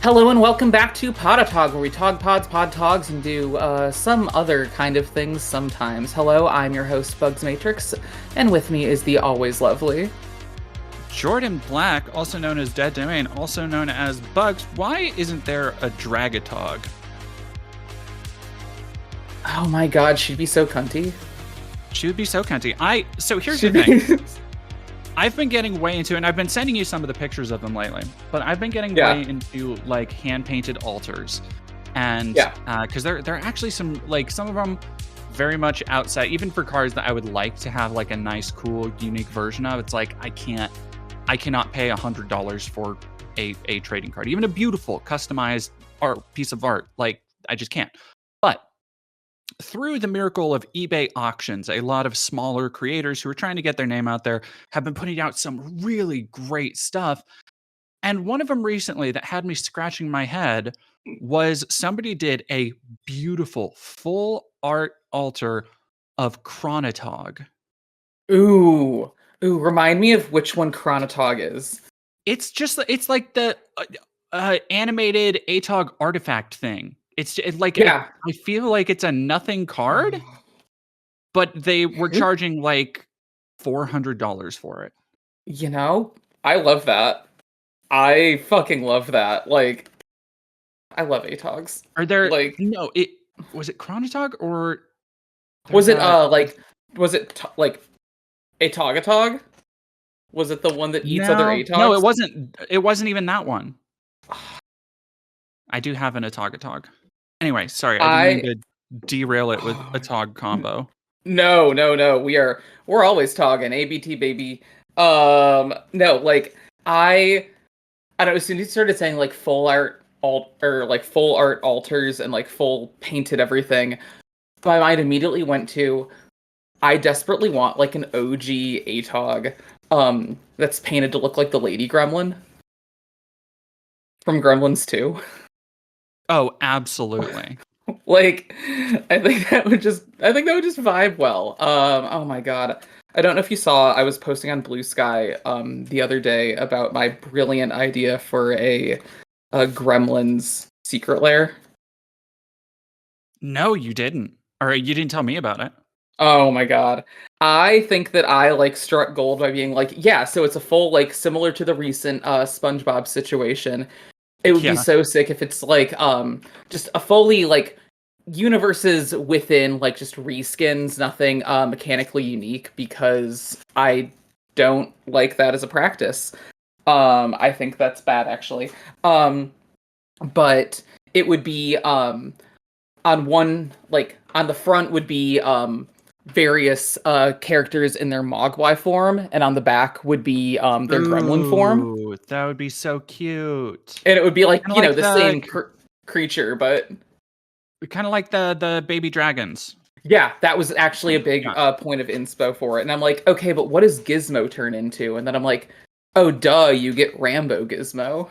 Hello and welcome back to Podatog, where we tog pods, pod togs, and do some other kind of things sometimes. Hello, I'm your host, Bugs Matrix, and with me is the always lovely Jordan Black, also known as Dead Domain, also known as Bugs. Why isn't there a Dragatog? Oh my god, she'd be so cunty. She would be so cunty. So here's She'd the be... thing. I've been getting way into it, and I've been sending you some of the pictures of them lately, but I've been getting way into like hand-painted altars. And because they're actually some of them very much outside, even for cards that I would like to have like a nice, cool, unique version of. It's like I cannot pay $100 for a trading card, even a beautiful customized piece of art. Like I just can't. But through the miracle of eBay auctions, a lot of smaller creators who are trying to get their name out there have been putting out some really great stuff. And one of them recently that had me scratching my head was somebody did a beautiful full art altar of Chronotog. Ooh, remind me of which one Chronotog is. It's like the animated ATOG artifact thing. It's like I feel like it's a nothing card, but they were charging like $400 for it. You know, I love that. I fucking love that. Like, I love ATOGs. Are there like no? Was it Chronotog or was it like ATOG? Was it the one that eats other ATOGs? No, it wasn't. It wasn't even that one. I do have an ATOG. Anyway, sorry, I didn't mean to derail it with a TOG combo. No. We're always togging. ABT baby. No, like I don't know, as soon as you started saying like full art altars and like full painted everything, my mind immediately went to I desperately want like an OG ATOG that's painted to look like the Lady Gremlin from Gremlins 2. Oh, absolutely. Like, I think that would just vibe well. Oh my god. I don't know if you saw, I was posting on Blue Sky the other day about my brilliant idea for a Gremlins secret lair. No, you didn't. Or you didn't tell me about it. Oh my god. I think that I like struck gold by being like, yeah, so it's a full, like, similar to the recent SpongeBob situation. It would be so sick if it's like just a fully like universes within like just reskins, nothing mechanically unique, because I don't like that as a practice. I think that's bad actually. But it would be on the front would be various characters in their Mogwai form, and on the back would be their Gremlin form. That would be so cute. And it would be like, you know, the same creature, but kind of like the baby dragons. Yeah, that was actually a big point of inspo for it. And I'm like, okay, but what does Gizmo turn into? And then I'm like, oh, duh, you get Rambo Gizmo.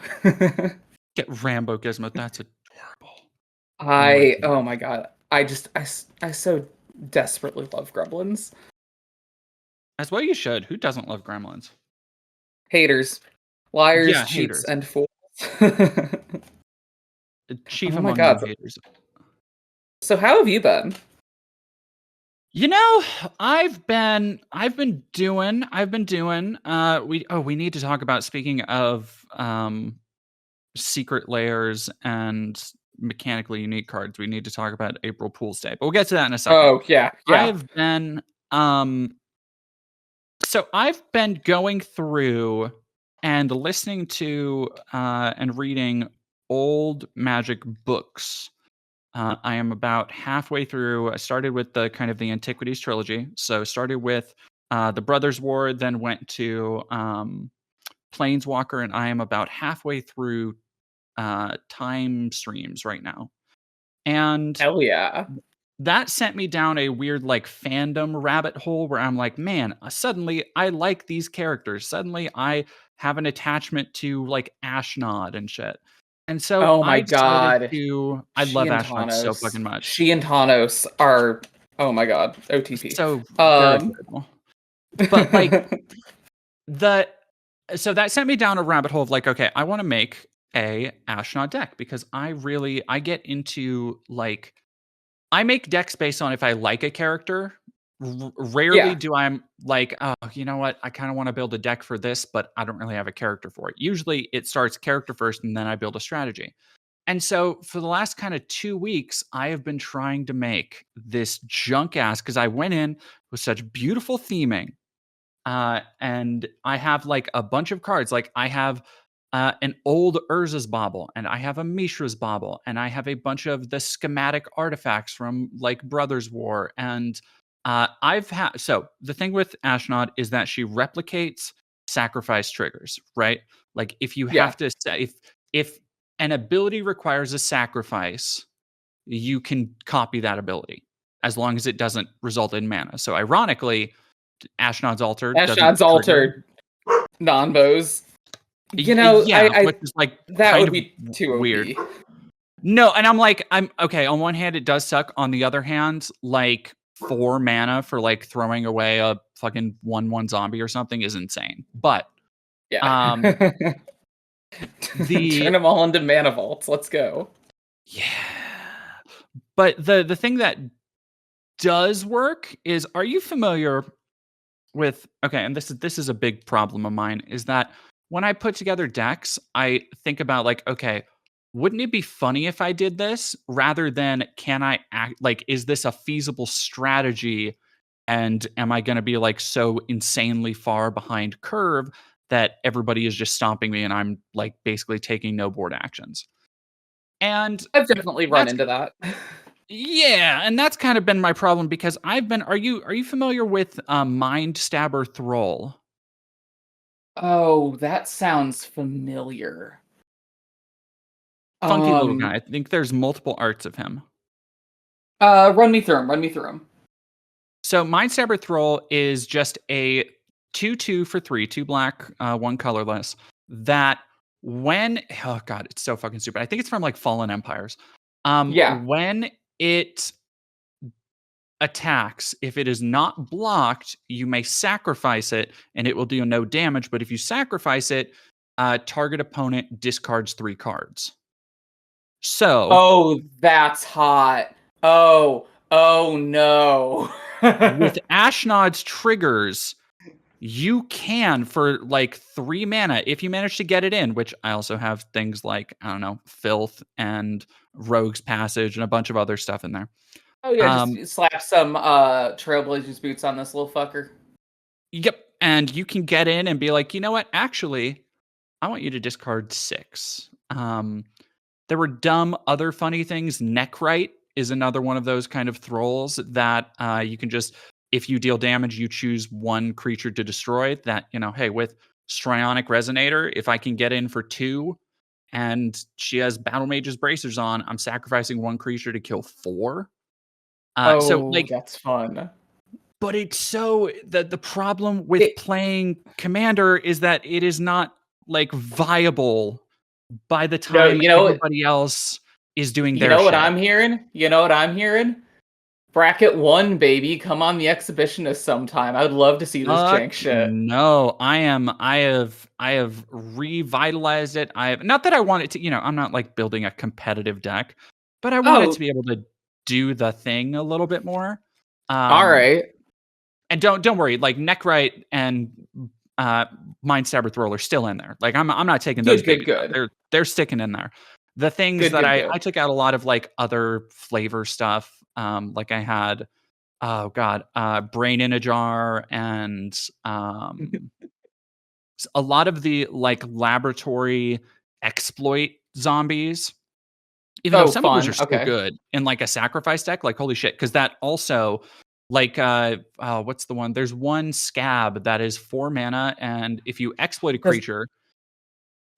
Get Rambo Gizmo. That's adorable. Oh my god. I so desperately love Gremlins. That's what you should. Who doesn't love Gremlins? Haters. Liars, cheats, haters. and fools. Chief among the haters. So how have you been? You know, I've been doing. We need to talk about, speaking of secret layers and mechanically unique cards, we need to talk about April Fool's Day. But we'll get to that in a second. Oh, yeah. I've been so I've been going through and listening to and reading old Magic books. I am about halfway through. I started with the kind of the Antiquities trilogy. So started with the Brothers' War, then went to Planeswalker, and I am about halfway through Time Streams right now. And hell yeah. That sent me down a weird like fandom rabbit hole where I'm like, man, suddenly I like these characters. Suddenly I have an attachment to like Ashnod and shit. And so oh my god, I love Ashnod so fucking much. She and Thanos are, oh my god, OTP. So but like so that sent me down a rabbit hole of like, okay, I want to make a Ashnod deck because I get into like I make decks based on if I like a character. Rarely Yeah. do I'm like, oh, you know what? I kind of want to build a deck for this, but I don't really have a character for it. Usually it starts character first and then I build a strategy. And so for the last kind of 2 weeks, I have been trying to make this junk ass because I went in with such beautiful theming. And I have like a bunch of cards. Like I have an old Urza's Bauble, and I have a Mishra's Bauble, and I have a bunch of the schematic artifacts from like Brothers War. And I've had so the thing with Ashnod is that she replicates sacrifice triggers, right? Like if you Yeah. have to say if an ability requires a sacrifice, you can copy that ability as long as it doesn't result in mana. So ironically, Ashnod's Altar doesn't Ashnod's trigger. Altar non-bows. You know, Yeah, I which is like that kind would of be too weird. OP. No, and I'm okay. On one hand, it does suck. On the other hand, like 4 mana for like throwing away a fucking 1/1 zombie or something is insane. But Yeah. the Turn them all into mana vaults. Let's go. yeah, but the thing that does work is, are you familiar with okay, and this is a big problem of mine, is that when I put together decks, I think about like, okay, wouldn't it be funny if I did this rather than can I act like is this a feasible strategy and am I going to be like so insanely far behind curve that everybody is just stomping me and I'm like basically taking no board actions. And I've definitely run that's into that. yeah, and that's kind of been my problem because I've been are you familiar with Mind Stabber Thrall? Oh, that sounds familiar. Funky little guy. Um, I think there's multiple arts of him. run me through them. Run me through them. So Mindstabber Thrall is just a 2/2 for 3, 2 black, 1 colorless. That when oh god, it's so fucking stupid. I think it's from like Fallen Empires. Yeah. When it attacks, if it is not blocked, you may sacrifice it and it will do no damage. But if you sacrifice it, target opponent discards 3 cards. So Oh, that's hot. Oh no. with Ashnod's triggers, you can for like 3 mana if you manage to get it in, which I also have things like, I don't know, Filth and Rogue's Passage and a bunch of other stuff in there. Oh yeah, just slap some Trailblazers boots on this little fucker. Yep. And you can get in and be like, you know what? Actually, I want you to discard 6. There were dumb other funny things. Neckrite is another one of those kind of thralls that you can just, if you deal damage, you choose 1 creature to destroy. That, you know, hey, with Strionic Resonator, if I can get in for 2 and she has Battle Mage's Bracers on, I'm sacrificing 1 creature to kill 4. So Oh, like, that's fun. but it's so the problem with playing Commander is that it is not like viable by the No, time everybody else is doing you their know what shit. I'm hearing? You know what I'm hearing? Bracket 1, baby. Come on the exhibitionist sometime. I would love to see this jank shit. No, I have revitalized it. I have not that I want it to, you know, I'm not like building a competitive deck, but I want it to Oh, be able to do the thing a little bit more. all right. And don't worry, like Neckrite and Mindstabber Thrall are still in there. Like I'm not taking those babies out. Good. They're sticking in there. The things that I took out a lot of like other flavor stuff. Like I had oh god, Brain in a Jar and a lot of the like laboratory exploit zombies. Even though Oh, some of those are fun. still Okay. good in like a sacrifice deck, like holy shit, because that also like what's the one? There's one scab that is 4 mana, and if you exploit a creature,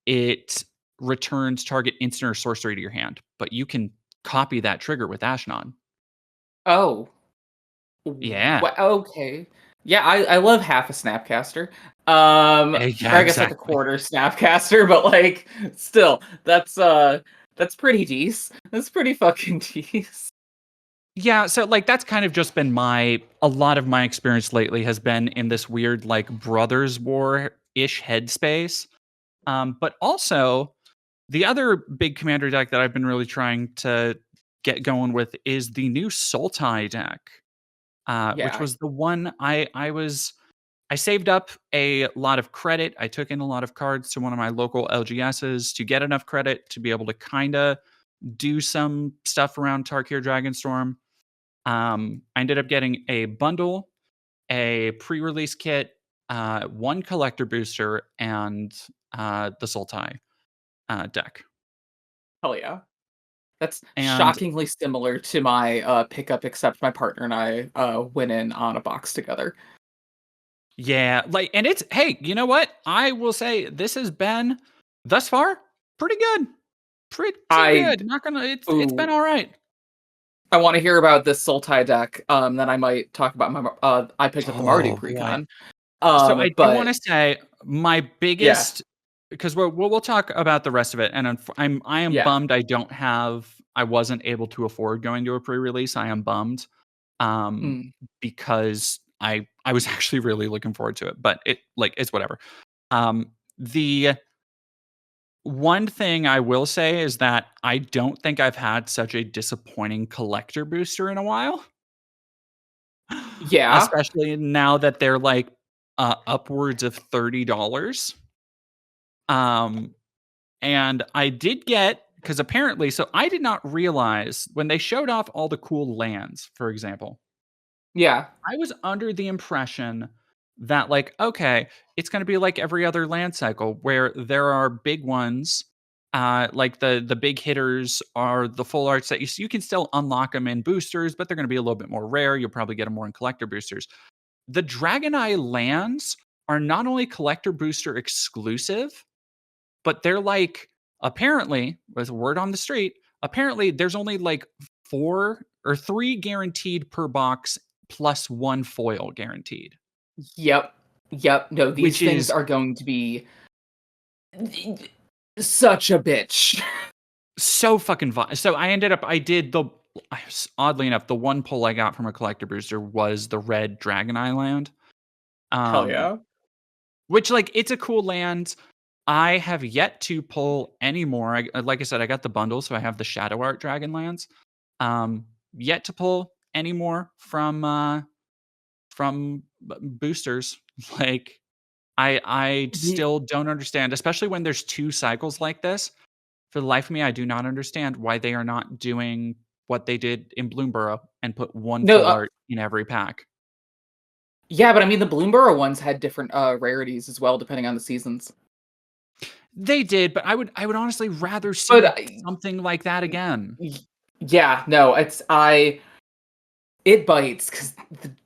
it returns target instant or sorcery to your hand. But you can copy that trigger with Ashnod. Oh. Yeah. Okay. Yeah, I love half a Snapcaster. Yeah, Or I guess like a exactly. quarter Snapcaster, but like still, that's pretty decent. That's pretty fucking decent. Yeah, so like that's kind of just been a lot of my experience lately has been in this weird like Brothers War ish headspace. But also The other big commander deck that I've been really trying to get going with is the new Sultai deck, which Yeah. was the one I saved up a lot of credit. I took in a lot of cards to one of my local LGSs to get enough credit to be able to kind of do some stuff around Tarkir Dragonstorm. I ended up getting a bundle, a pre-release kit, one collector booster, and the Sultai deck. Hell yeah. That's And shockingly similar to my pickup, except my partner and I went in on a box together. yeah, like, and it's, hey, you know what? I will say this has been thus far pretty good. Pretty I good. Not gonna it's been ooh, all right. I want to hear about this Sultai deck. Then I might talk about my. I picked up the Mardu Oh boy. precon. So I do want But to say my yeah, biggest, because we'll talk about the rest of it, and I am yeah, bummed I wasn't able to afford going to a pre-release. I am bummed, um, mm, because I was actually really looking forward to it, but it's whatever. The one thing I will say is that I don't think I've had such a disappointing collector booster in a while. yeah, Especially now that they're like upwards of $30. Um, and I did get, because apparently, so I did not realize when they showed off all the cool lands, for example, yeah. I was under the impression that, like, okay, it's going to be like every other land cycle where there are big ones. Like the big hitters are the full arts that you can still unlock them in boosters, but they're going to be a little bit more rare. You'll probably get them more in collector boosters. The Dragon Eye lands are not only collector booster exclusive, but they're like, apparently, with word on the street, apparently there's only like 4 or 3 guaranteed per box plus 1 foil guaranteed, Yep. Yep. No, these which things is are going to be such a bitch. so fucking so I did oddly enough, the one pull I got from a collector booster was the red Dragon Eye land. Hell Um, yeah. which, like, it's a cool land. I have yet to pull any more. Like I said, I got the bundle, so I have the Shadow Art Dragonlands. Yet to pull any more from boosters. Like, I The, still don't understand, especially when there's 2 cycles like this. For the life of me, I do not understand why they are not doing what they did in Bloomborough and put 1 no, full art in every pack. yeah, but I mean the Bloomborough ones had different rarities as well, depending on the seasons. They did, but I would honestly rather But see something like that again. yeah, no, it bites because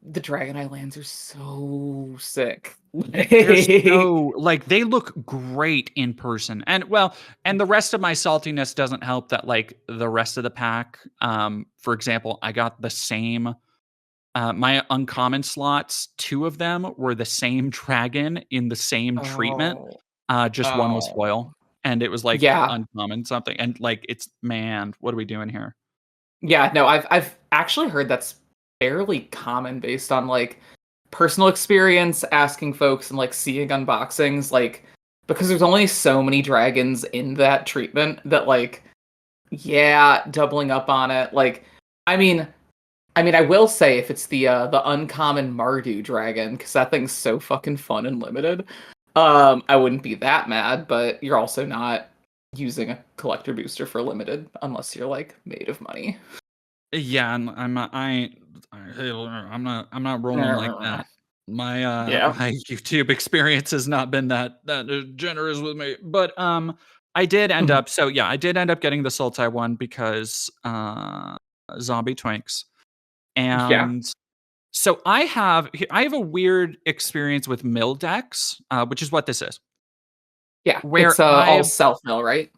the Dragon Eye lands are so sick. They're so, like, they look great in person. And, well, and the rest of my saltiness doesn't help that, like, the rest of the pack, for example, I got the same my uncommon slots, 2 of them were the same dragon in the same treatment, Oh, just one was oh, foil, and it was, like, yeah, uncommon something, and, like, it's, man, what are we doing here? yeah. No, I've actually heard that's fairly common based on like personal experience, asking folks and like seeing unboxings, like because there's only so many dragons in that treatment that like yeah, doubling up on it. Like, I mean, I will say if it's the uncommon Mardu dragon, because that thing's so fucking fun and limited, I wouldn't be that mad. But you're also not using a collector booster for limited unless you're like made of money. Yeah, I'm not I'm not rolling like that. My Yeah, my YouTube experience has not been that generous with me. But I did end Mhm. up, so yeah, I did end up getting the Sultai one because zombie twinks. Yeah, And so I have a weird experience with mill decks, which is what this is. yeah. Where It's all self mill, right?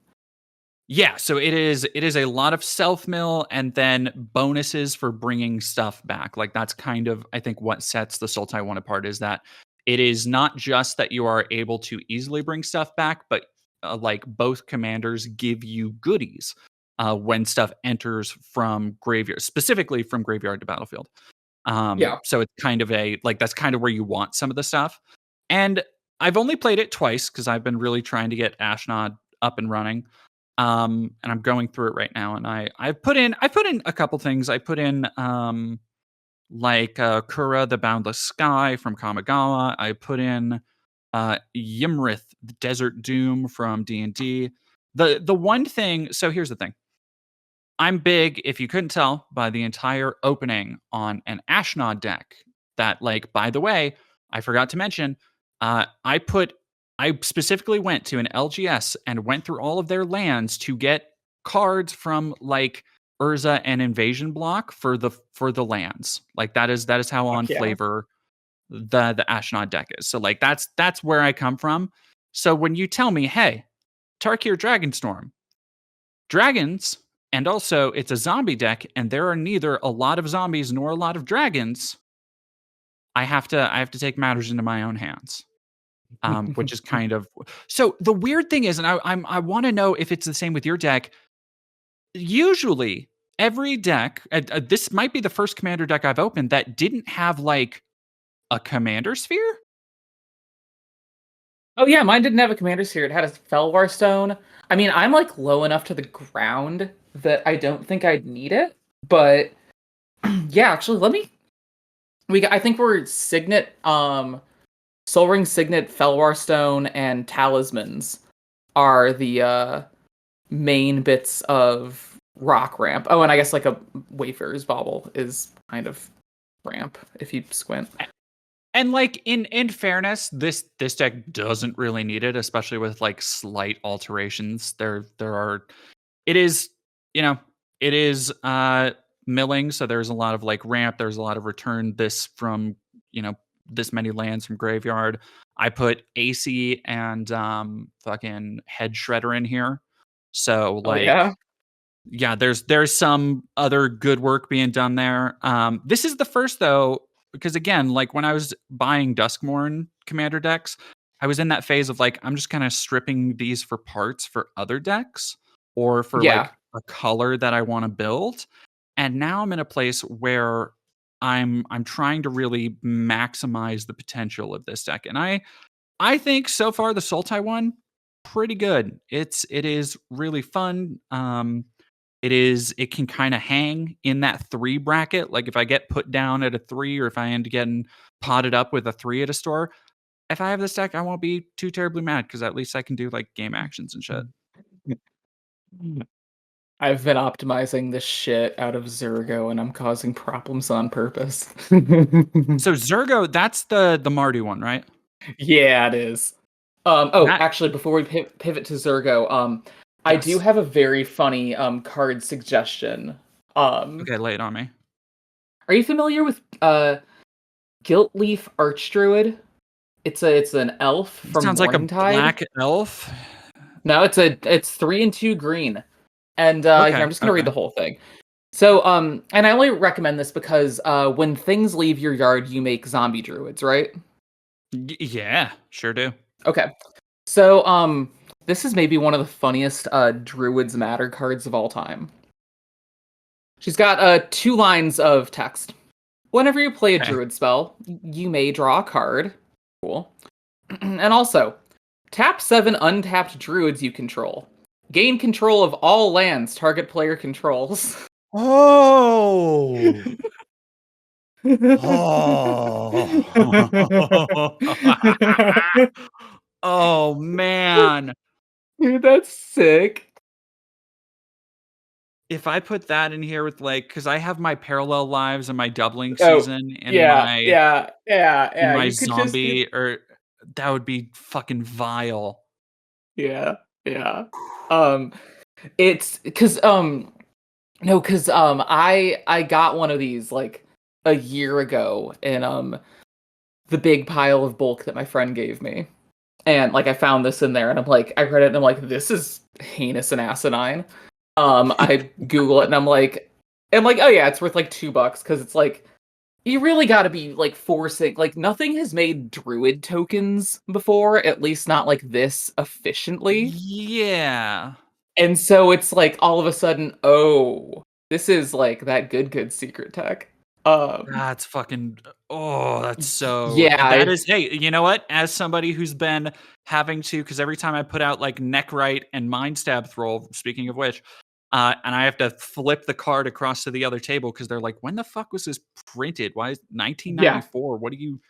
Yeah, so it is a lot of self mill and then bonuses for bringing stuff back. Like, that's kind of, I think, what sets the Sultai one apart, is that it is not just that you are able to easily bring stuff back, but like, both commanders give you goodies when stuff enters from graveyard, specifically from graveyard to battlefield. Yeah, So it's kind of that's kind of where you want some of the stuff. And I've only played it twice because I've been really trying to get Ashnod up and running. And I'm going through it right now, and I put in a couple things. I put in like Kura, the Boundless Sky from Kamigawa. I put in Ymrith, the Desert Doom from D&D. The one thing, so here's the thing. I'm big, if you couldn't tell by the entire opening, on an Ashnod deck that, like, by the way, I forgot to mention, I specifically went to an LGS and went through all of their lands to get cards from, like, Urza and Invasion block for the lands. Like, that is how on flavor the Ashnod deck is. So, like, that's where I come from. So when you tell me, hey, Tarkir Dragonstorm, dragons, and also it's a zombie deck, and there are neither a lot of zombies nor a lot of dragons, I have to take matters into my own hands. Which is kind of, so the weird thing is, and I want to know if it's the same with your deck. Usually, every deck, this might be the first commander deck I've opened that didn't have like a commander sphere. Oh yeah, mine didn't have a commander sphere. It had a Felwar Stone. I mean, I'm like low enough to the ground that I don't think I'd need it. But yeah, actually, I think we're Signet, Soul Ring, Signet, Felwar Stone, and Talismans are the main bits of rock ramp. Oh, and I guess like a Wayfarer's Bauble is kind of ramp if you squint. And like in fairness, this deck doesn't really need it, especially with like slight alterations. There are, it is, it is milling, so there's a lot of like ramp, there's a lot of return this from, this many lands from graveyard. I put AC and fucking Head Shredder in here. So like, yeah, there's some other good work being done there. This is the first though, because again, like when I was buying Duskmourn commander decks, I was in that phase of like, I'm just kind of stripping these for parts for other decks or for like a color that I want to build. And now I'm in a place where I'm trying to really maximize the potential of this deck. And I think so far the Sultai one, pretty good. It is really fun. It can kind of hang in that 3 bracket. Like if I get put down at a 3, or if I end up getting potted up with a 3 at a store, if I have this deck, I won't be too terribly mad because at least I can do like game actions and shit. I've been optimizing the shit out of Zurgo, and I'm causing problems on purpose. So Zurgo, that's the Mardu one, right? Yeah, it is. Actually, before we pivot to Zurgo, I do have a very funny card suggestion. Okay, lay it on me. Are you familiar with Giltleaf Archdruid? It's an elf from Sounds Morningtide. Like a black elf. No, it's 3 and 2 green. And here, I'm just gonna read the whole thing. So, and I only recommend this because when things leave your yard, you make zombie druids, right? Yeah, sure do. Okay. So, this is maybe one of the funniest Druids Matter cards of all time. She's got 2 lines of text. Whenever you play a druid spell, you may draw a card. Cool. And also, tap 7 untapped druids you control. Gain control of all lands target player controls. Oh! Oh man. Dude, that's sick. If I put that in here with like, because I have my parallel lives and my doubling season in my zombie, or that would be fucking vile. Yeah. It's because I got one of these like a year ago in the big pile of bulk that my friend gave me. And like I found this in there and I'm like, I read it and I'm like, this is heinous and asinine. I Google it and I'm like, oh yeah, it's worth like $2 because it's like you really got to be like forcing, like nothing has made druid tokens before, at least not like this efficiently. Yeah. And so it's like all of a sudden, oh, this is like that good secret tech. That's fucking Oh, that's so Yeah, that is hey, you know what? As somebody who's been having to, because every time I put out, like, Neck Right and Mind Stab Throw, speaking of which, and I have to flip the card across to the other table because 'cause they're like, "When the fuck was this printed? Why is yeah, 1994? What are you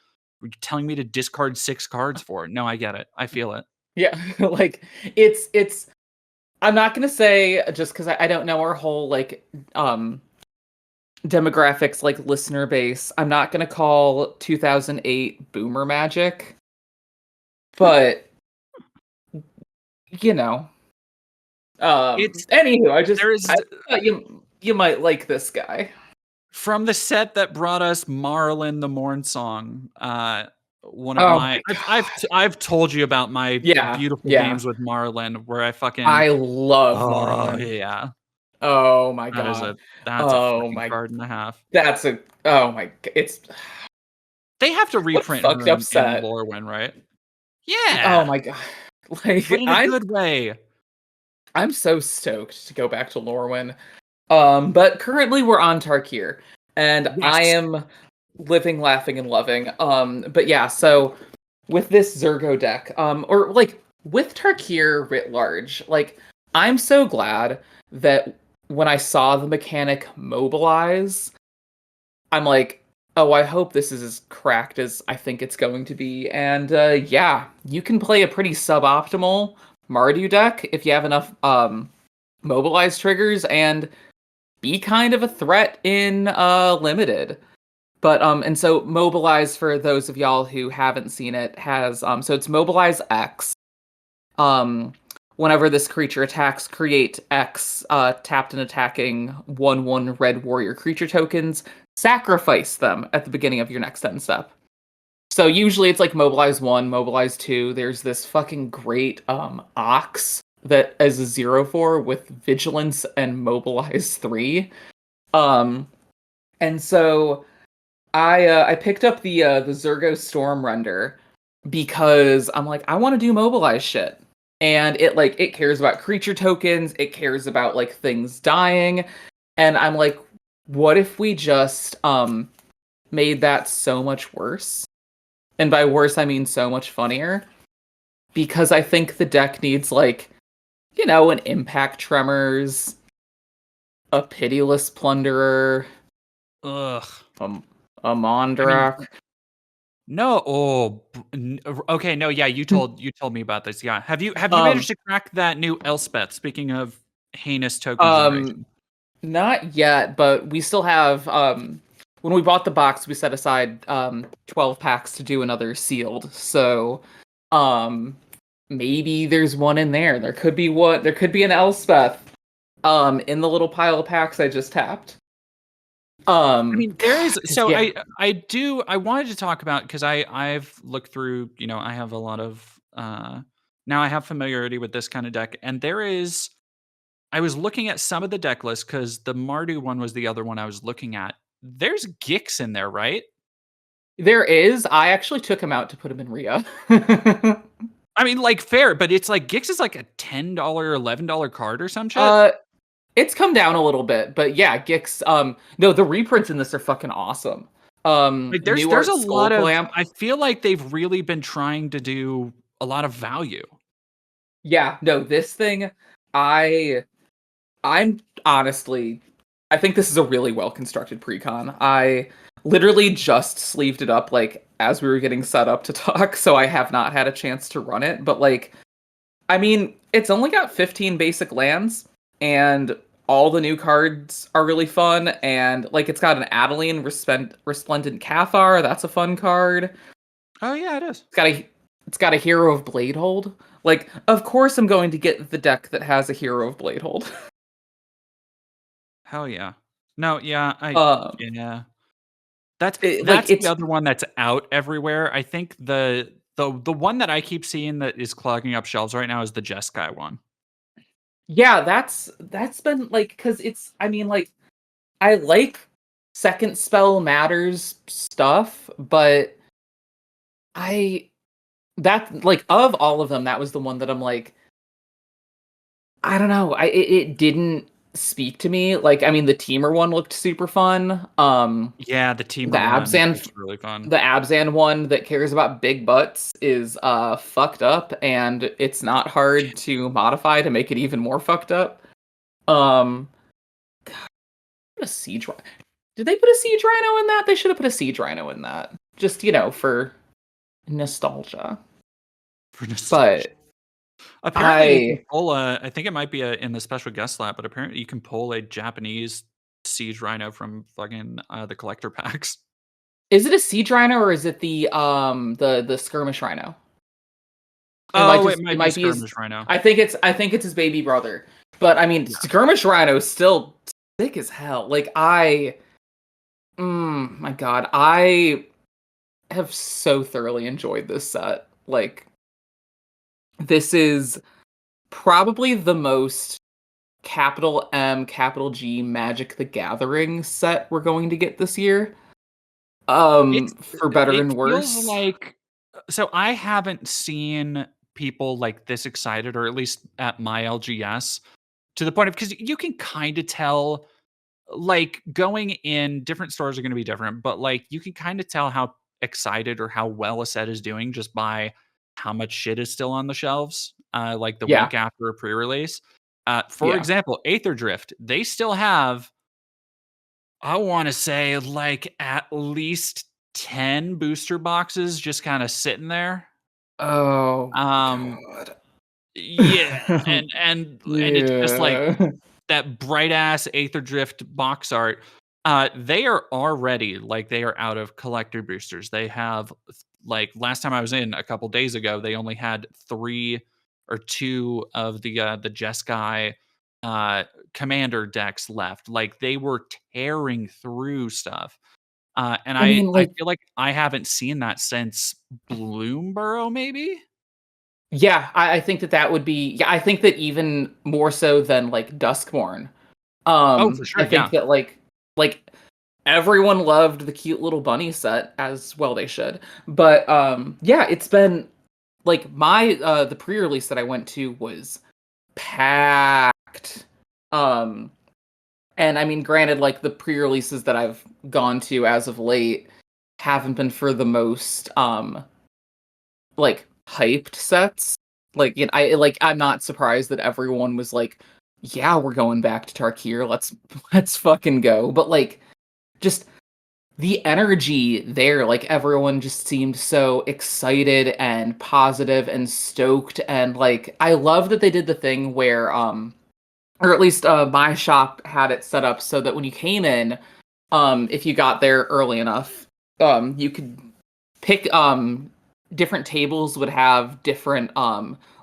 telling me to discard 6 cards for?" No, I get it. I feel it. yeah. Like, it's I'm not gonna say, just because I don't know our whole, like, demographics, like, listener base, I'm not gonna call 2008 boomer magic, but, you know. It's Anywho, there's I thought you might like this guy. from the set that brought us Marlin the Morn Song, one of Oh my my god. I've told you about my Yeah, beautiful yeah. games with Marlin where I fucking I love oh, Marlin. yeah. Oh my That is god. a that's a Oh freaking my card and a half. that's a oh my it's They have to what a reprint her fucked up in set. Lorwyn, right? Oh Yeah, my god. Like, but in a good way. I'm so stoked to go back to Lorwyn. But currently we're on Tarkir, and I Yes. am living, laughing, and loving. But yeah, so with this Zergo deck, or like with Tarkir writ large, like I'm so glad that when I saw the mechanic mobilize, I'm like, oh, I hope this is as cracked as I think it's going to be. And yeah, you can play a pretty suboptimal Mardu deck if you have enough mobilize triggers and be kind of a threat in limited. But and so mobilize, for those of y'all who haven't seen it, has so it's mobilize X. Um Whenever this creature attacks, create X tapped and attacking 1/1 red warrior creature tokens, sacrifice them at the beginning of your next end step. So usually it's like mobilize 1, mobilize 2. There's this fucking great Ox that is a 0/4 with vigilance and mobilize 3. Um and so I picked up the Zergo Storm render because I'm like, I want to do mobilize shit. And it cares about creature tokens, it cares about like things dying, and I'm like, what if we just made that so much worse? And by worse I mean so much funnier. Because I think the deck needs, like, an impact tremors, a pitiless plunderer, Ugh. um, a I mean, Mondrak. no. Oh, okay. No, yeah. You told me about this. Yeah. Have you Um, managed to crack that new Elspeth? Speaking of heinous token um, generation. Not yet, but we still have when we bought the box, we set aside 12 packs to do another sealed. So, um maybe there's one in there. There could be an Elspeth in the little pile of packs I just tapped. I mean, there is 'Cause so yeah. I wanted to talk about because I've looked through, I have a lot of now I have familiarity with this kind of deck, and I was looking at some of the deck lists because the Mardu one was the other one I was looking at. There's Gix in there, right? There is. I actually took him out to put him in Ria. I mean, like fair, but it's like Gix is like a $10, $11 card or some shit. uh it's come down a little bit, but yeah, Gix, no, the reprints in this are fucking awesome. Like New there's Art a Skull lot of Clamp. I feel like they've really been trying to do a lot of value. Yeah, no, this thing, I I'm honestly, I think this is a really well constructed precon. I literally just sleeved it up like as we were getting set up to talk, so I have not had a chance to run it, but like, I mean, it's only got 15 basic lands, and all the new cards are really fun, and like it's got an Adeline Resplendent Cathar, that's a fun card. Oh yeah, it is. It's got a Hero of Bladehold. Like, of course I'm going to get the deck that has a Hero of Bladehold. Hell yeah. No, yeah, um yeah. That's like that's the it's other one that's out everywhere. I think the one that I keep seeing that is clogging up shelves right now is the Jeskai one. Yeah, that's been like, because it's, I mean, like, I like second spell matters stuff, but I that like, of all of them, that was the one that I'm like, I don't know, it didn't speak to me. Like, I mean, the Teamer one looked super fun. Yeah, the The Teamer one Abzan, looks really fun. the Abzan one that cares about big butts is fucked up, and it's not hard to modify to make it even more fucked up. God, put a siege. Did they put a siege rhino in that? They should have put a siege rhino in that. Just for nostalgia. For nostalgia. But Apparently, you can pull I think it might be in the special guest slot, but apparently you can pull a Japanese siege rhino from fucking the collector packs. Is it a siege rhino or is it the skirmish rhino? It It might be might be his. skirmish rhino. I think it's his baby brother. But I mean, Yeah. skirmish rhino is still thick as hell. Like my god, I have so thoroughly enjoyed this set. Like, this is probably the most capital M, capital G Magic the Gathering set we're going to get this year. For better It and feels worse. like so I haven't seen people like this excited, or at least at my LGS, to the point of, because you can kind of tell, like, going in different stores are going to be different, but like you can kind of tell how excited or how well a set is doing just by how much shit is still on the shelves, like the Yeah, week after a pre-release. For yeah. example, Aether Drift, they still have, I want to say, like at least 10 booster boxes just kind of sitting there. Oh Um god. yeah, and it's just like Yeah. that bright ass Aether Drift box art. They are already, like, they are out of collector boosters. They have, like, last time I was in a couple days ago, they only had 3 or 2 of the Jeskai commander decks left. Like, they were tearing through stuff. And I mean, I like, feel like I haven't seen that since Bloomborough, maybe? yeah, I think that would be, yeah, I think that even more so than like Duskborn. Oh, for sure, I think yeah. that like everyone loved the cute little bunny set, as well they should. But yeah, it's been like the pre-release that I went to was packed. Um and I mean, granted, like the pre-releases that I've gone to as of late haven't been for the most like hyped sets. Like, I'm not surprised that everyone was like, yeah, we're going back to Tarkir. Let's fucking go. But like, just the energy there, like everyone just seemed so excited and positive and stoked. And like, I love that they did the thing where or at least my shop had it set up so that when you came in, if you got there early enough, you could pick different tables would have different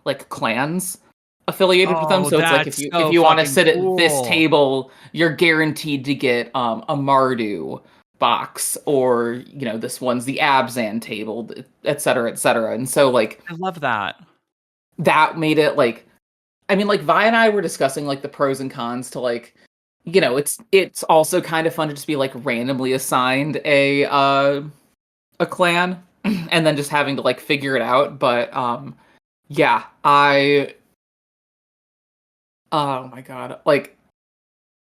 like clans affiliated with them. Oh, So it's like that's if so you want to fucking sit at this cool. table, you're guaranteed to get a Mardu box, or this one's the Abzan table, et cetera, et cetera. And so like I love that. that made it like, I mean, like Vi and I were discussing like the pros and cons to like, it's also kind of fun to just be like randomly assigned a clan and then just having to like figure it out. But yeah, oh my god, like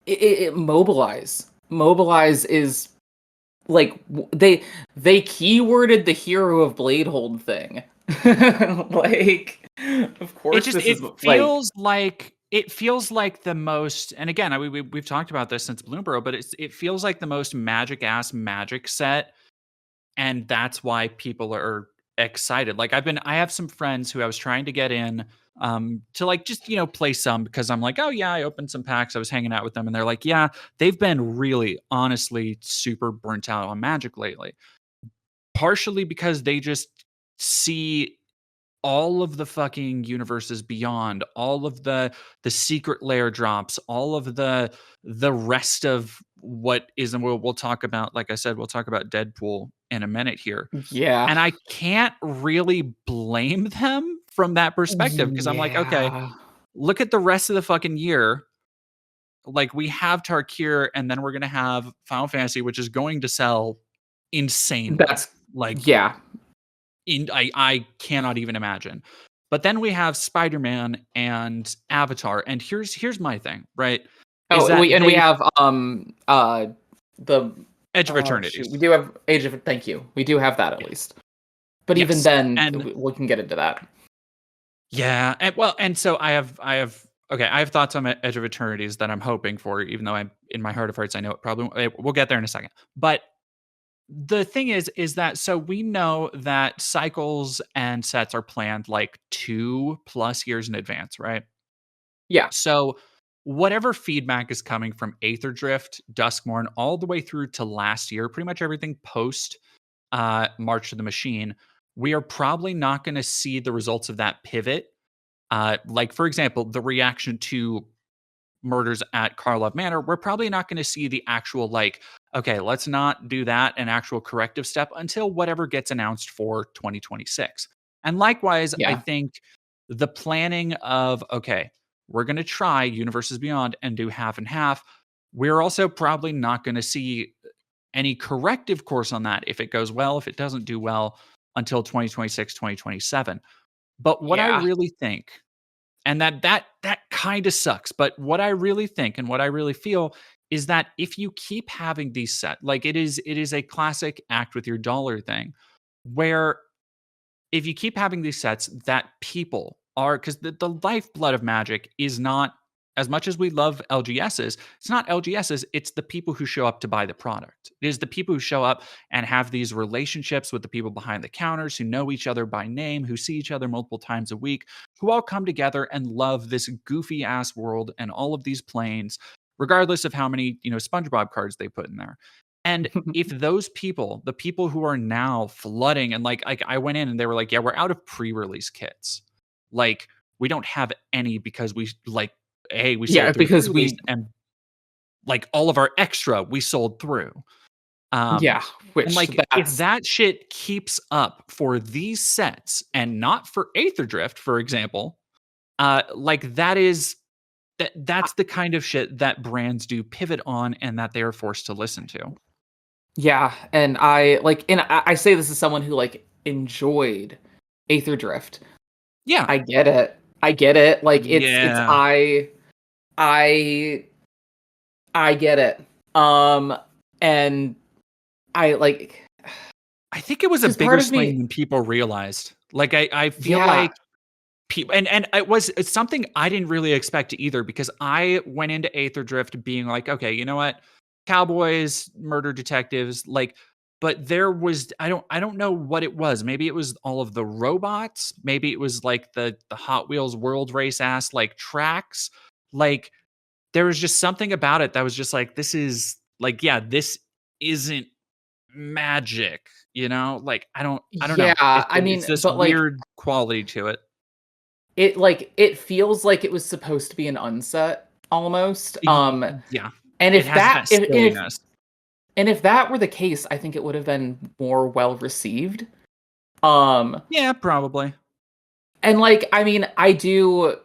it mobilize is like they keyworded the hero of Bladehold thing. Like, of It course just this is like, it feels like the most, and again, we've talked about this since Bloomborough, but it feels like the most magic ass magic set, and that's why people are excited. Like, I have some friends who I was trying to get in to, like, just, play some, because I'm like, oh yeah, I opened some packs. I was hanging out with them, and they're like, yeah, they've been really honestly super burnt out on Magic lately. Partially because they just see all of the fucking universes beyond, all of the secret layer drops, all of the rest of what is, and we'll talk about, like I said, we'll talk about Deadpool in a minute here. yeah, And I can't really blame them from that perspective, because I'm like, okay, yeah, look at the rest of the fucking year. Like, we have Tarkir, and then we're gonna have Final Fantasy, which is going to sell insanely. that's Like, yeah. I cannot even imagine. But then we have Spider-Man and Avatar, and here's my thing, right? we have the Edge of Eternities. We do have Age of. Thank you. We do have that at least. But even then, we can get into that. Yeah, and so I have thoughts on Edge of Eternities that I'm hoping for, even though I'm in my heart of hearts I know it probably we'll get there in a second. But the thing is that so we know that cycles and sets are planned like 2+ years in advance, right? Yeah. So whatever feedback is coming from Aether Drift, Duskmourn, all the way through to last year, pretty much everything post March of the Machine, we are probably not going to see the results of that pivot. Like, for example, the reaction to murders at Karlov Manor, we're probably not going to see the actual, like, okay, let's not do that, an actual corrective step until whatever gets announced for 2026. And likewise, I think the planning of, okay, we're going to try Universes Beyond and do half and half. We're also probably not going to see any corrective course on that if it goes well, if it doesn't do well, until 2026, 2027. But what I really think, and that kind of sucks, but what I really think and what I really feel is that if you keep having these set, like it is a classic act with your dollar thing, where if you keep having these sets that people are, because the lifeblood of Magic is not, as much as we love LGSs, it's not LGSs, it's the people who show up to buy the product. It is the people who show up and have these relationships with the people behind the counters who know each other by name, who see each other multiple times a week, who all come together and love this goofy ass world and all of these planes, regardless of how many, SpongeBob cards they put in there. And if those people, the people who are now flooding, and like I went in and they were like, yeah, we're out of pre-release kits. Like, we don't have any because we we sold through because we and like all of our extra we sold through. Which and like if that shit keeps up for these sets and not for Aether Drift, for example, like that's the kind of shit that brands do pivot on and that they are forced to listen to. Yeah, and I say this as someone who like enjoyed Aether Drift. Yeah, I get it. Like it's I get it. And I think it was a bigger swing than people realized. Like I feel like people, and it's something I didn't really expect either, because I went into Aether Drift being like, okay, you know what? Cowboys, murder detectives, like, but there was I don't know what it was. Maybe it was all of the robots, maybe it was like the Hot Wheels World Race ass like tracks. Like, there was just something about it that was just like, this is like, this isn't Magic, like I don't know. It's this weird quality to it. It feels like it was supposed to be an unset almost. Yeah. And if that were the case, I think it would have been more well received. Yeah, probably. And like, I mean, I do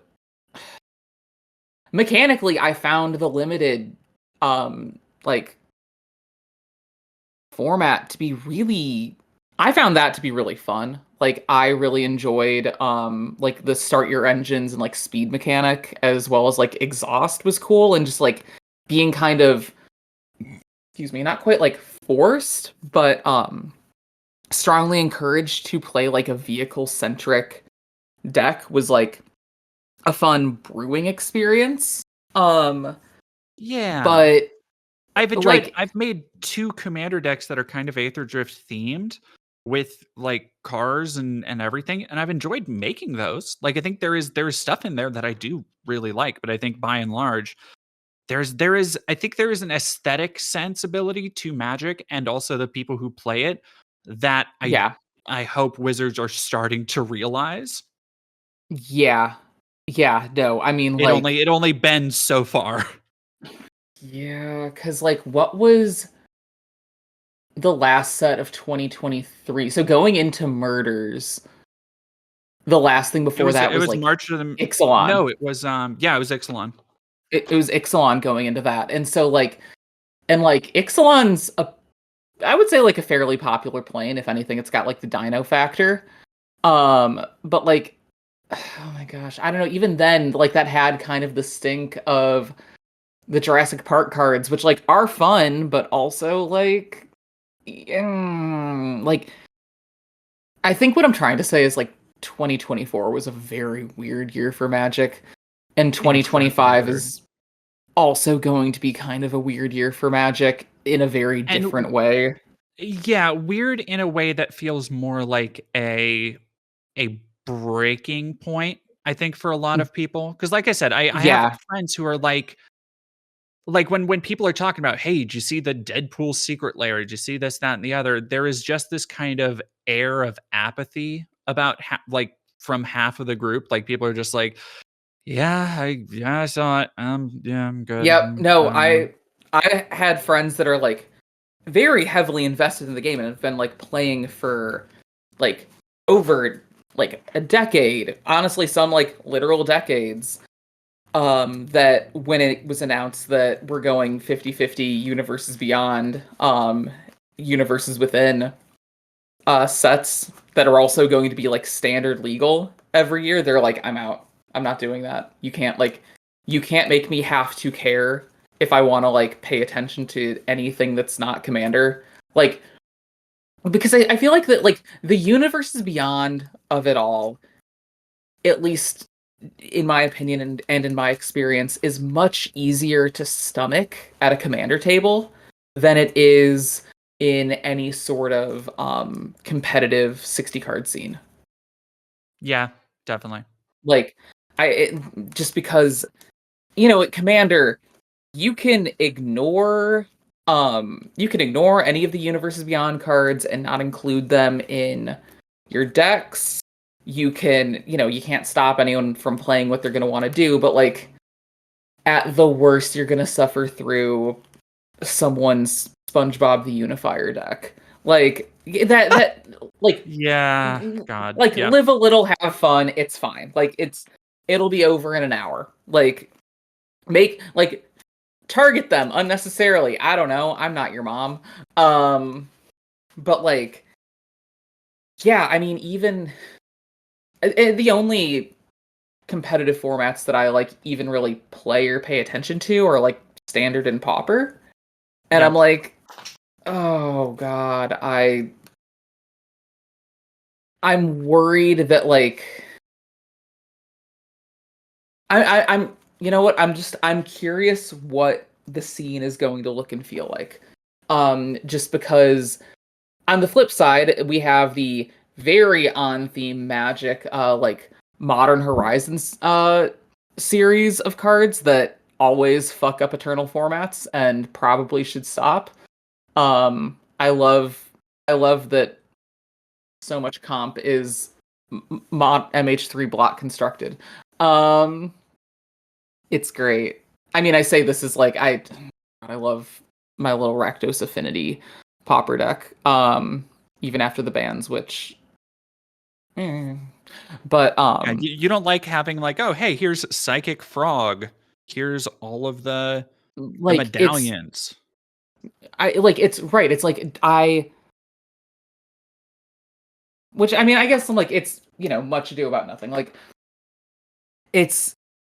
mechanically I found the limited like format to be really fun. Like, I really enjoyed like the start your engines and like speed mechanic, as well as like exhaust was cool, and just like being kind of, excuse me, not quite like forced, but strongly encouraged to play like a vehicle centric deck was like a fun brewing experience. Yeah. But I've enjoyed I've made 2 commander decks that are kind of Aether Drift themed with like cars and everything, and I've enjoyed making those. Like, I think there is stuff in there that I do really like, but I think by and large there is an aesthetic sensibility to Magic, and also the people who play it, that I hope Wizards are starting to realize. Yeah, no, I mean, it only bends so far. Yeah, because like, what was the last set of 2023? So going into Murders, the last thing before that was like March of the Ixalan. No, it was it was Ixalan. It was Ixalan going into that, and so like, Ixalan's I would say like a fairly popular plane. If anything, it's got like the dino factor. But like, oh my gosh, I don't know. Even then, like, that had kind of the stink of the Jurassic Park cards, which like are fun, but also like I think what I'm trying to say is like 2024 was a very weird year for Magic, and 2025 is also going to be kind of a weird year for Magic in a very different way. Yeah, weird in a way that feels more like a breaking point, I think, for a lot of people. Because, like I said, I have friends who are like when people are talking about, hey, did you see the Deadpool secret lair? Did you see this, that, and the other? There is just this kind of air of apathy about like from half of the group. Like people are just like, yeah, I saw it. Yeah, I'm good. Yep. No, I had friends that are like very heavily invested in the game and have been like playing for like over like a decade. Honestly, some like literal decades. That when it was announced that we're going 50-50 universes beyond, universes within, sets that are also going to be like standard legal every year, they're like, I'm out. I'm not doing that. You can't make me have to care if I want to like pay attention to anything that's not Commander. Like, because I feel like that like the universes beyond of it all, at least in my opinion and in my experience, is much easier to stomach at a Commander table than it is in any sort of competitive 60 card scene. Yeah, definitely. Like just because at Commander you can ignore any of the Universes Beyond cards and not include them in your decks. You can, you can't stop anyone from playing what they're going to want to do, but like at the worst you're going to suffer through someone's SpongeBob the Unifier deck. Like that like yeah, God. Like yep. live a little, have fun, it's fine. Like it'll be over in an hour. Like target them unnecessarily. I don't know. I'm not your mom. But like yeah, I mean even the only competitive formats that I like even really play or pay attention to are like Standard and Pauper. And I'm like, oh god, I'm worried that like I'm you know what? I'm curious what the scene is going to look and feel like. Just because on the flip side, we have the very on theme Magic like Modern Horizons series of cards that always fuck up Eternal formats and probably should stop. I love that so much comp is mod MH3 block constructed. It's great. I mean, I say this is like I love my little Rakdos Affinity Pauper deck. Even after the bans, which but yeah, you don't like having like, oh hey, here's Psychic Frog. Here's all of the medallions. It's right. It's like which I mean, I guess I'm like it's much ado about nothing. Like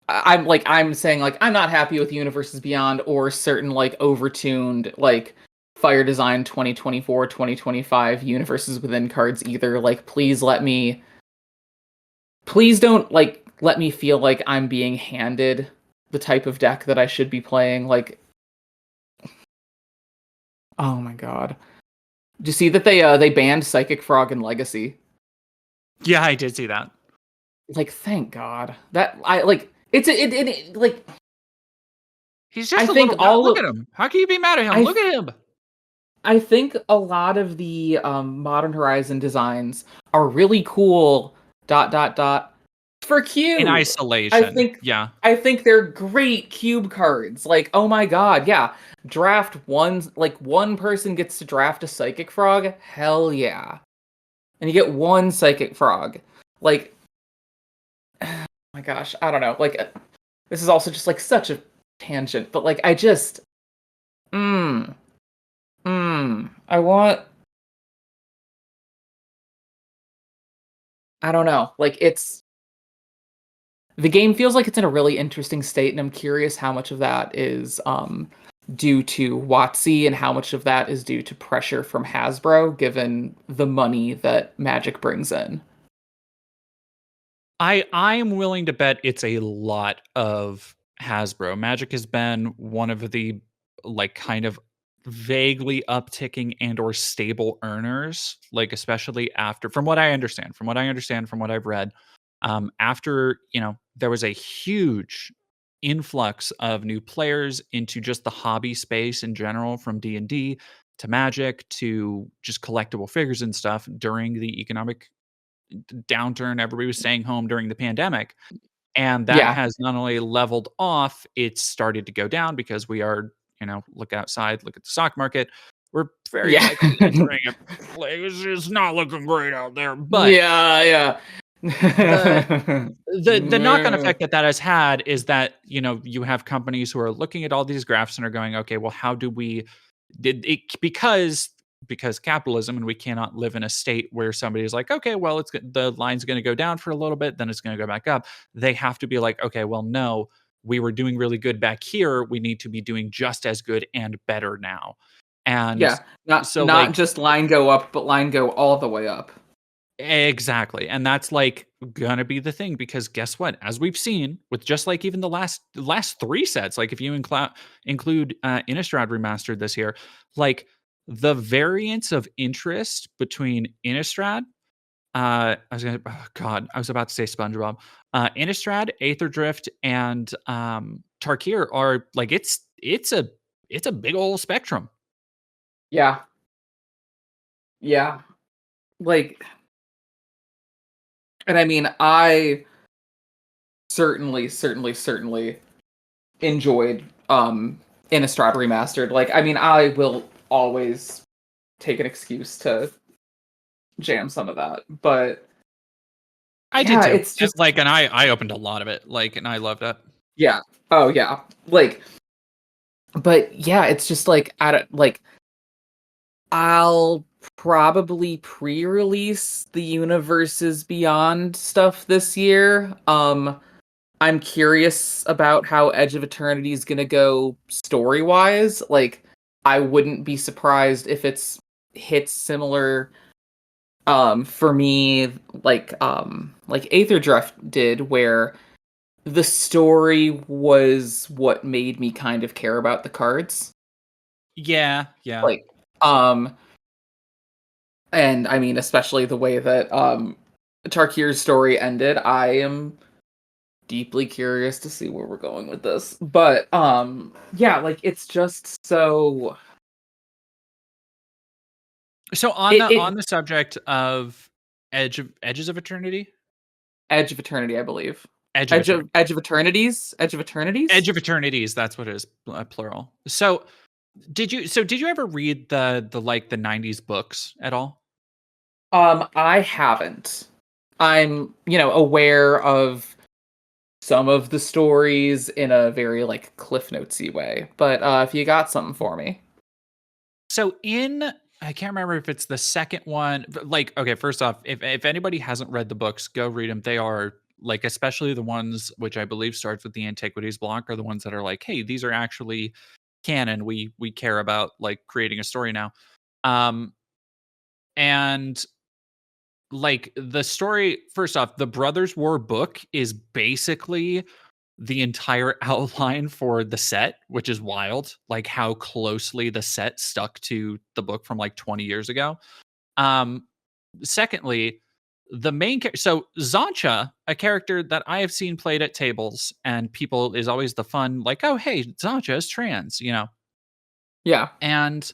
I'm saying like I'm not happy with Universes Beyond or certain like overtuned like Fire Design 2024 2025 Universes Within cards either. Like please don't like let me feel like I'm being handed the type of deck that I should be playing. Like oh my god. Did you see that they banned Psychic Frog in Legacy? Yeah, I did see that. Like thank god. That I like it like he's just look at him. How can you be mad at him? Look at him. I think a lot of the Modern Horizon designs are really cool. ... For cube in isolation. I think they're great cube cards. Like oh my god, yeah. Draft one person gets to draft a Psychic Frog. Hell yeah, and you get one Psychic Frog. Like oh my gosh, I don't know. Like this is also just like such a tangent, but like I just I don't know. Like the game feels like it's in a really interesting state, and I'm curious how much of that is due to WotC and how much of that is due to pressure from Hasbro, given the money that Magic brings in. I'm willing to bet it's a lot of Hasbro. Magic has been one of the like kind of vaguely upticking and or stable earners, like especially after from what I understand, from what I've read, after, there was a huge influx of new players into just the hobby space in general from D&D to Magic to just collectible figures and stuff during the economic downturn. Everybody was staying home during the pandemic. And that Yeah. has not only leveled off, it's started to go down because we are, look outside, look at the stock market. We're very Yeah. likely entering a place. It's not looking great out there. But Yeah, yeah. the the knock-on effect that has had is that, you have companies who are looking at all these graphs and are going, okay, well, how do we did it because capitalism, and we cannot live in a state where somebody is like, okay, well, the line's going to go down for a little bit, then it's going to go back up. They have to be like, okay, well, no, we were doing really good back here, we need to be doing just as good and better now. And Yeah, not so not like just line go up, but line go all the way up. exactly. And that's like gonna be the thing because guess what? As we've seen with just like even the last three sets, like if you include Innistrad Remastered this year, like the variance of interest between Innistrad, I was about to say SpongeBob, Innistrad, Aether Drift, and Tarkir are like it's a big old spectrum. Yeah. Yeah. Like, and I mean, I certainly enjoyed Innistrad Remastered. Like, I mean, I will always take an excuse to jam some of that, but I did yeah, too. it's just And I opened a lot of it, like, and I loved it. yeah. Oh yeah. Like, but yeah, it's just like I'll probably pre-release the Universes Beyond stuff this year. I'm curious about how Edge of Eternity is gonna go story-wise. Like, I wouldn't be surprised if it's hits similar for me like Aether Drift did, where the story was what made me kind of care about the cards. Yeah, yeah. Like, um and I mean, especially the way that Tarkir's story ended, I am deeply curious to see where we're going with this. But yeah, like it's just so So it on the subject of Edges of Eternity, Edge of Eternity, I believe. Edge of Eternity, Edge of Eternities? Edge of Edge Eternities? of Eternities. That's what it is, plural. Did you ever read the 90s books at all? I haven't. I'm, aware of some of the stories in a very like Cliff Notesy way. But if you got something for me. So I can't remember if it's the second one. Like, okay, first off, if anybody hasn't read the books, go read them. They are like, especially the ones which I believe starts with the Antiquities block, are the ones that are like, hey, these are actually canon. We care about like creating a story now. Um, and like the story, first off, the Brothers War book is basically the entire outline for the set, which is wild, like how closely the set stuck to the book from like 20 years ago. Um, Secondly, the main character, so Zancha, a character that I have seen played at tables, and people is always the fun, like, oh, hey, Zancha is trans. Yeah. And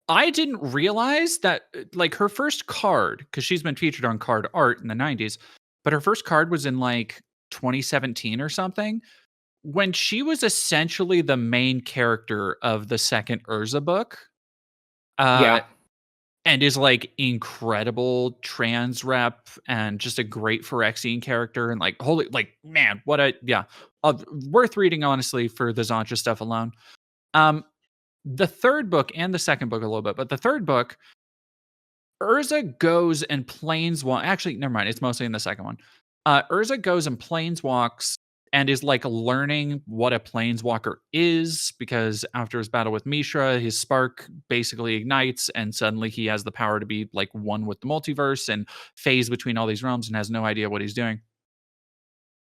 I didn't realize that, like, her first card, because she's been featured on card art in the 90s, but her first card was in like 2017 or something, when she was essentially the main character of the second Urza book, uh, Yeah. and is like incredible trans rep and just a great Phyrexian character and like holy like man, what a yeah. Worth reading honestly for the Zancha stuff alone. Um the third book and the second book a little bit, but the third book, Urza goes and planes one. Actually, never mind. It's mostly in the second one. Urza goes and planeswalks and is like learning what a planeswalker is, because after his battle with Mishra, his spark basically ignites and suddenly he has the power to be like one with the multiverse and phase between all these realms and has no idea what he's doing.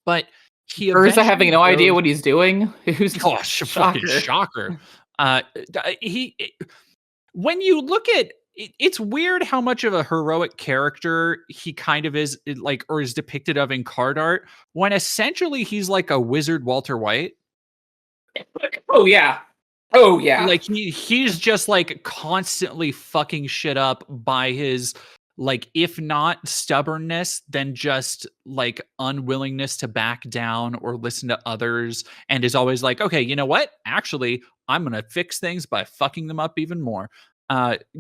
But he Urza having no idea goes, what he's doing. Who's gosh, fucking shocker. When you look at it's weird how much of a heroic character he kind of is, like, or is depicted of in card art, when essentially he's like a wizard Walter White. Oh yeah. Oh yeah. Like he's just like constantly fucking shit up by his, like, if not stubbornness, then just like unwillingness to back down or listen to others, and is always like, okay, you know what? Actually, I'm gonna fix things by fucking them up even more.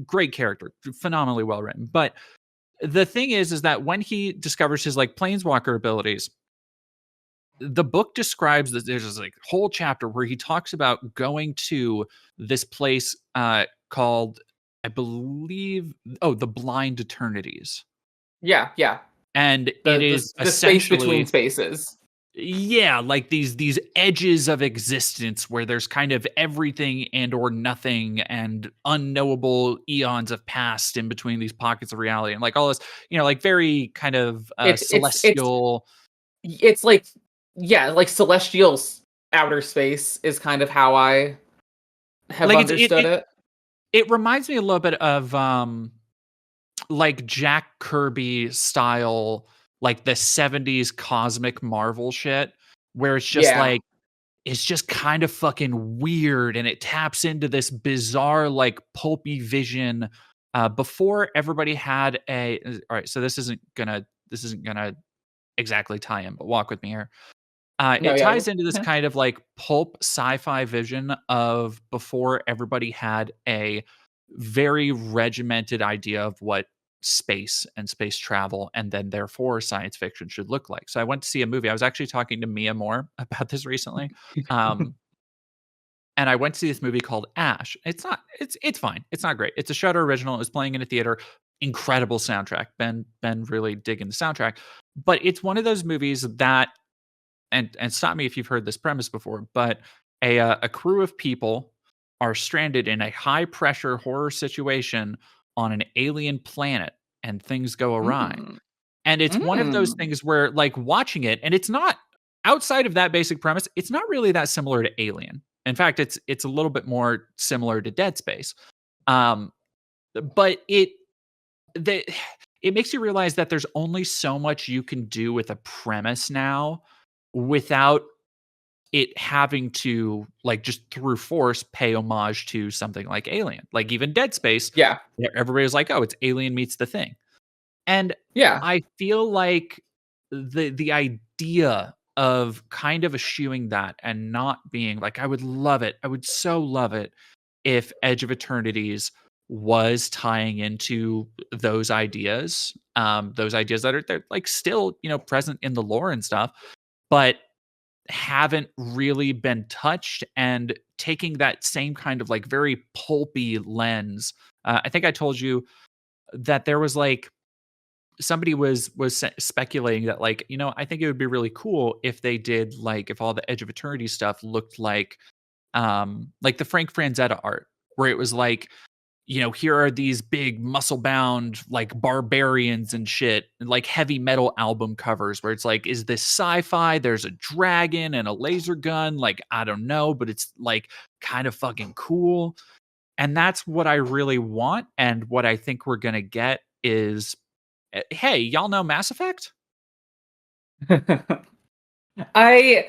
Great character, phenomenally well written. But the thing is that when he discovers his like planeswalker abilities, the book describes that there's this like whole chapter where he talks about going to this place called, I believe, the Blind Eternities. Yeah, yeah. And it is the space between spaces. Yeah, like these edges of existence where there's kind of everything and or nothing and unknowable eons of past in between these pockets of reality, and like all this, like very kind of celestial. It's like, yeah, like celestial outer space is kind of how I have like understood it. It reminds me a little bit of like Jack Kirby style, like the 70s cosmic Marvel shit, where it's just like, it's just kind of fucking weird, and it taps into this bizarre, like pulpy vision before everybody had a. All right, so this isn't gonna exactly tie in, but walk with me here. It ties into this kind of like pulp sci-fi vision of before everybody had a very regimented idea of what space and space travel and then therefore science fiction should look like. So I went to see a movie. I was actually talking to Mia Moore about this recently. And I went to see this movie called Ash. It's fine. It's not great. It's a Shudder original. It was playing in a theater. Incredible soundtrack. Ben really digging the soundtrack. But it's one of those movies that, and stop me if you've heard this premise before, but a crew of people are stranded in a high pressure horror situation on an alien planet and things go awry. And it's one of those things where, like, watching it, and it's not, outside of that basic premise, it's not really that similar to Alien. In fact, it's a little bit more similar to Dead Space. But it makes you realize that there's only so much you can do with a premise now without it having to, like, just through force pay homage to something like Alien. Like even Dead Space, everybody was like, oh, it's Alien meets The Thing. And I feel like the idea of kind of eschewing that and not being like, I would love it. I would so love it if Edge of Eternities was tying into those ideas that are, they're like still, present in the lore and stuff, but haven't really been touched, and taking that same kind of like very pulpy lens. I think I told you that there was like, somebody was speculating that, like, I think it would be really cool if they did, like, if all the Edge of Eternity stuff looked like the Frank Franzetta art, where it was like, here are these big muscle bound like barbarians and shit, and like heavy metal album covers where it's like, is this sci-fi? There's a dragon and a laser gun. Like, I don't know, but it's like kind of fucking cool. And that's what I really want. And what I think we're going to get is, hey, y'all know Mass Effect? I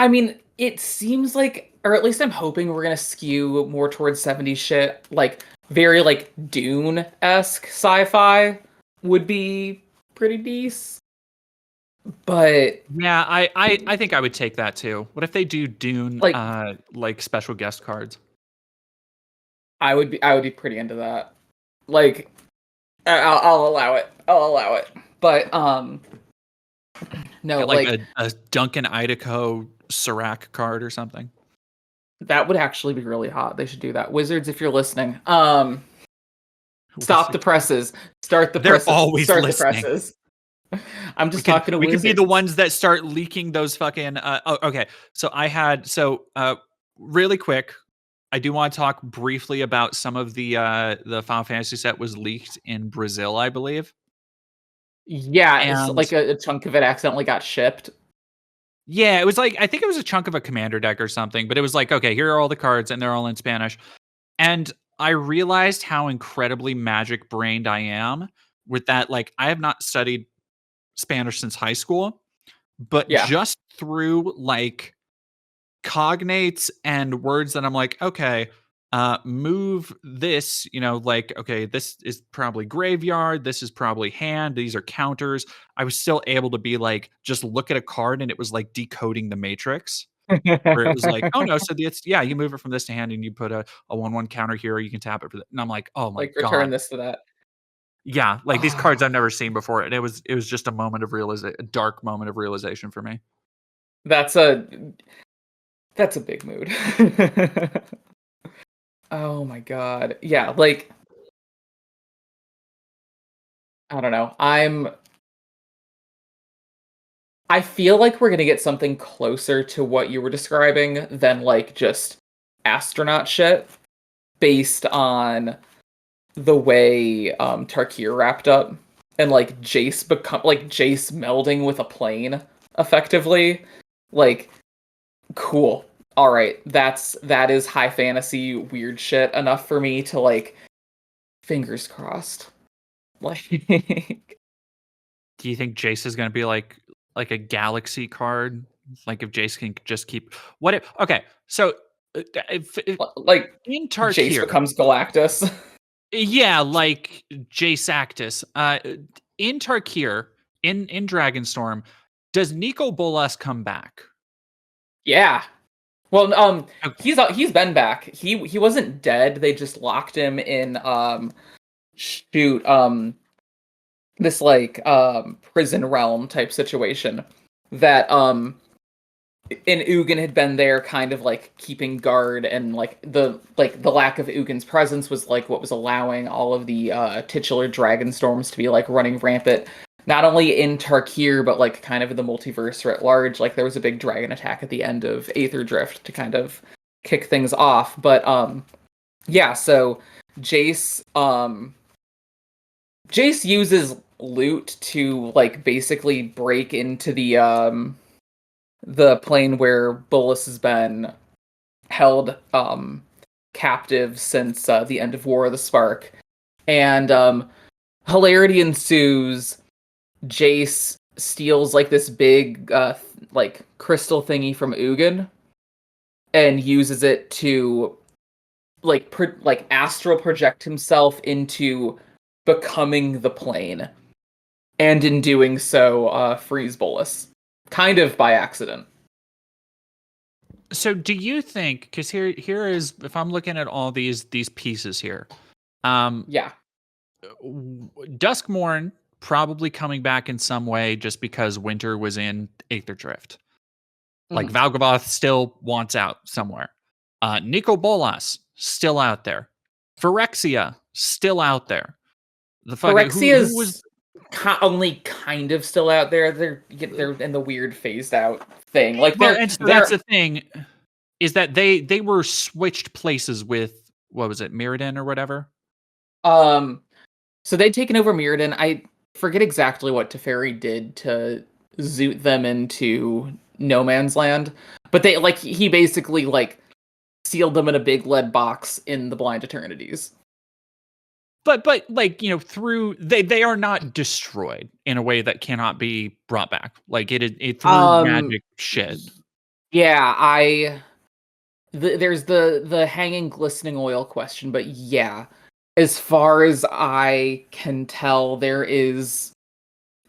mean, it seems like, or at least I'm hoping we're gonna skew more towards 70s shit, like very like Dune-esque sci-fi would be pretty decent. But yeah, I think I would take that too. What if they do Dune like special guest cards? I would be pretty into that. Like, I'll allow it. But no, like a Duncan Idaho Serac card or something. That would actually be really hot. They should do that. Wizards, if you're listening, stop the presses. Start the presses. They're always Start listening. the presses. I'm just talking to we wizards. could be the ones that start leaking those fucking. Okay, so really quick. I do want to talk briefly about some of the Final Fantasy set was leaked in Brazil, I believe. Yeah, it's And like a chunk of it accidentally got shipped. yeah, it was like I think it was a chunk of a commander deck or something, but it was like, okay, here are all the cards, and they're all in Spanish. And I realized how incredibly magic brained I am with that. Like, I have not studied Spanish since high school, but Yeah. just through like cognates and words that I'm like, okay, move this, like, okay, this is probably graveyard, this is probably hand, these are counters. I was still able to be like, just look at a card and it was like decoding the matrix. Where it was like, oh no, so it's yeah, you move it from this to hand and you put a 1/1 counter here, or you can tap it for that. And I'm like, oh my Like return god. this to that. Yeah, like these cards Oh, I've never seen before. And it was just a moment of realization, a dark moment of realization for me. that's a that's a big mood. Oh my god. Yeah, like I don't know. I feel like we're gonna get something closer to what you were describing than like just astronaut shit based on the way Tarkir wrapped up and like Jace melding with a plane effectively. Like cool. All right, that is high fantasy weird shit enough for me to like fingers crossed. Like Do you think Jace is going to be like a galaxy card? Like if Jace can just keep what if okay, so if like in Jace Tarkir, becomes Galactus. yeah, like Jace Actus. In Tarkir, in Dragonstorm, does Nico Bolas come back? Yeah. Well, Okay. he's been back. He wasn't dead. They just locked him in shoot this like prison realm type situation that and Ugin had been there kind of like keeping guard, and the lack of Ugin's presence was like what was allowing all of the titular Dragonstorms to be like running rampant, not only in Tarkir but like kind of in the multiverse at large. Like there was a big dragon attack at the end of Aether Drift to kind of kick things off. But yeah, so Jace Jace uses loot to like basically break into the plane where Bolus has been held captive since the end of War of the Spark. And hilarity ensues. Jace steals like this big like crystal thingy from Ugin and uses it to like astral project himself into becoming the plane, and in doing so freeze Bolus kind of by accident. So do you think, because here is, if I'm looking at all these pieces here, Yeah. Duskmorn probably coming back in some way just because Winter was in Aether Drift. Like Mm-hmm. Valgavoth still wants out somewhere. Nico Bolas still out there. Phyrexia still out there. The fucking who was Phyrexia's only kind of still out there. They're in the weird phased out thing. Like well, and so that's they're the thing, is that they were switched places with, what was it, Mirrodin or whatever. so they'd taken over Mirrodin. I forget exactly what Teferi did to zoot them into no man's land, but they like he basically like sealed them in a big lead box in the Blind Eternities. But like, through they are not destroyed in a way that cannot be brought back. Like it through Um, magic shit. yeah, there's the hanging glistening oil question, but yeah, as far as I can tell, there is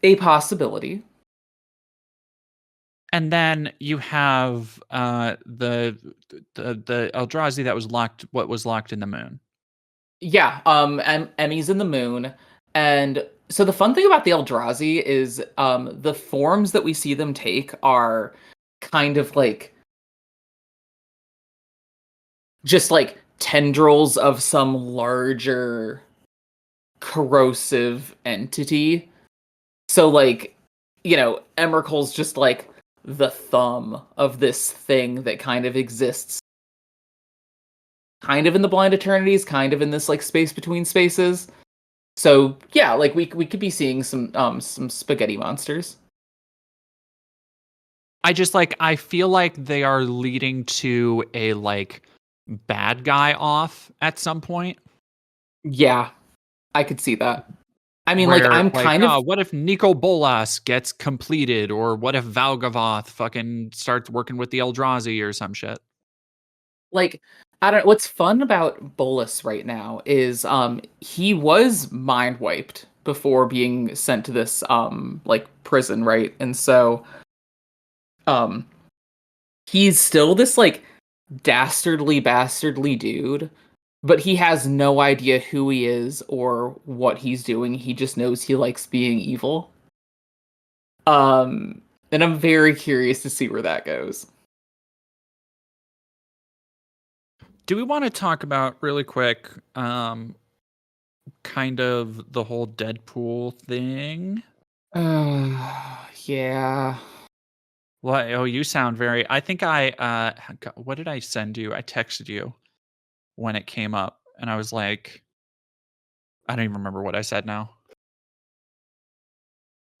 a possibility. And then you have the Eldrazi that was locked, what was locked in the moon. Yeah, Emmy's in the moon, and so the fun thing about the Eldrazi is the forms that we see them take are kind of like just like tendrils of some larger corrosive entity. So like, Emrakul's just like the thumb of this thing that kind of exists kind of in the Blind Eternities, kind of in this like space between spaces. So yeah, like we could be seeing some spaghetti monsters. I feel like they are leading to a like bad guy off at some point. Yeah, I could see that. I mean, like, Where, I'm like, kind of... what if Nico Bolas gets completed, or what if Valgavoth fucking starts working with the Eldrazi or some shit? Like, I don't... What's fun about Bolus right now is he was mind wiped before being sent to this like prison, right? And so um he's still this like dastardly dude, but he has no idea who he is or what he's doing. He just knows he likes being evil. And I'm very curious to see where that goes. Do we want to talk about really quick, kind of the whole Deadpool thing? Yeah. What? Oh, you sound very. I think what did I send you? I texted you when it came up, and I was like, I don't even remember what I said now.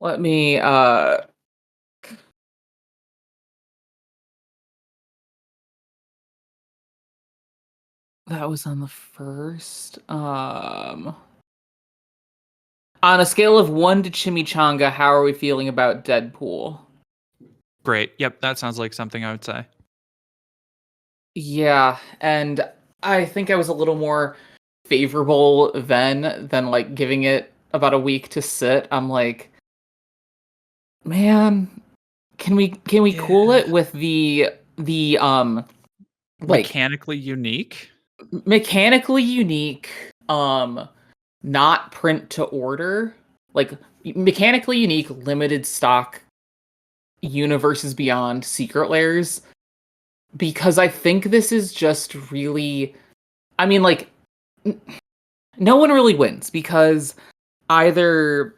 Let me that was on the first. On a scale of 1 to chimichanga, how are we feeling about Deadpool? Great. Yep, that sounds like something I would say. Yeah, and I think I was a little more favorable than like giving it about a week to sit. I'm like, man, can we cool it with the like mechanically unique? Mechanically unique, not print to order, like mechanically unique, limited stock universes beyond secret layers, because I think this is just really, I mean, like, no one really wins because either,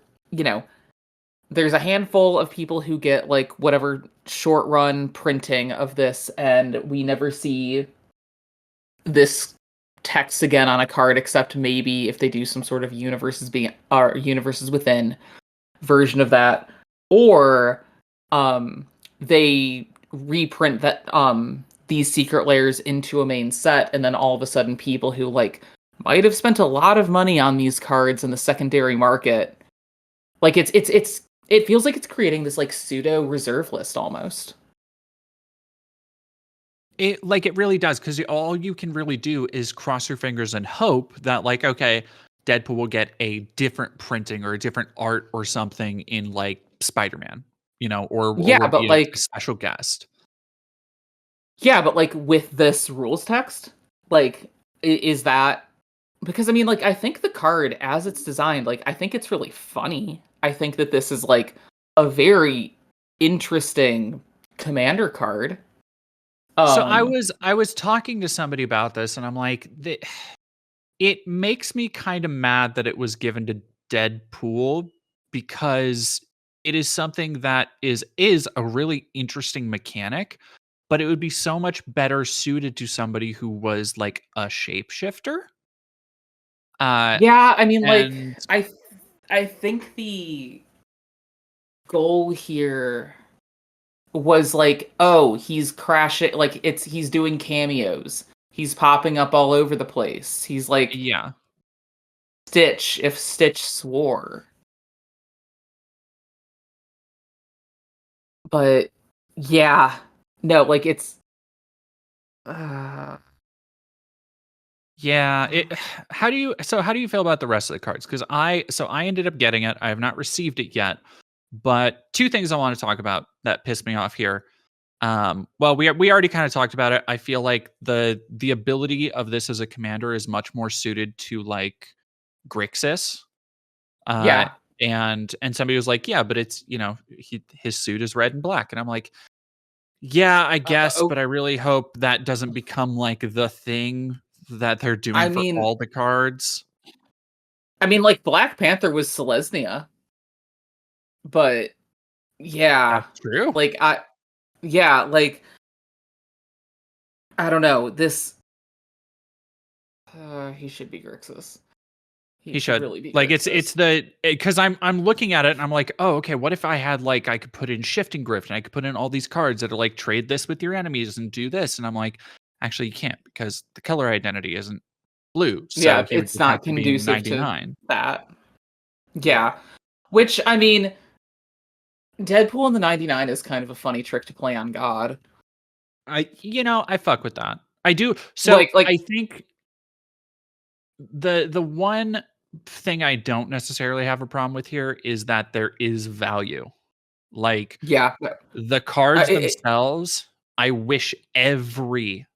there's a handful of people who get like whatever short run printing of this, and we never see this text again on a card, except maybe if they do some sort of universes within version of that, or they reprint that these secret layers into a main set, and then all of a sudden people who like might have spent a lot of money on these cards in the secondary market, like it feels like it's creating this like pseudo reserve list almost. It really does, because all you can really do is cross your fingers and hope that, like, okay, Deadpool will get a different printing or a different art or something in like Spider-Man, or Yeah, will but be a like special guest. Yeah, but like with this rules text, like is that, because I mean, like, I think the card as it's designed, like, I think it's really funny. I think that this is like a very interesting commander card. So Um I was talking to somebody about this, and I'm like, it makes me kind of mad that it was given to Deadpool, because it is something that is a really interesting mechanic, but it would be so much better suited to somebody who was like a shapeshifter. yeah, I mean, like, And I think the goal here was like, oh, he's crashing, like he's doing cameos. He's popping up all over the place. He's like yeah. Stitch if Stitch swore. But yeah, no, like it's uh, Yeah, how do you feel about the rest of the cards? Because I ended up getting it. I have not received it yet. But two things I want to talk about that pissed me off here. Well, we already kind of talked about it. I feel like the ability of this as a commander is much more suited to like Grixis. Uh yeah. and somebody was like, yeah, but it's, his suit is red and black. And I'm like, yeah, I guess, Oh, but I really hope that doesn't become like the thing that they're I doing for mean, all the cards. like Black Panther was Selesnya. But yeah, That's true. like yeah, like I don't know. This he should be Grixis. He He should should. really be Like Grixis. because I'm looking at it and I'm like, oh, okay. What if I had like I could put in Shifting Grift and I could put in all these cards that are like trade this with your enemies and do this, and I'm like, actually you can't because the color identity isn't blue, so Yeah, he would it's just have not to be in conducive to 99. that. Yeah. Which I mean, Deadpool in the 99 is kind of a funny trick to play on God. I fuck with that. I do. So Like I think the one thing I don't necessarily have a problem with here is that there is value. Like yeah. the cards It, themselves, I wish every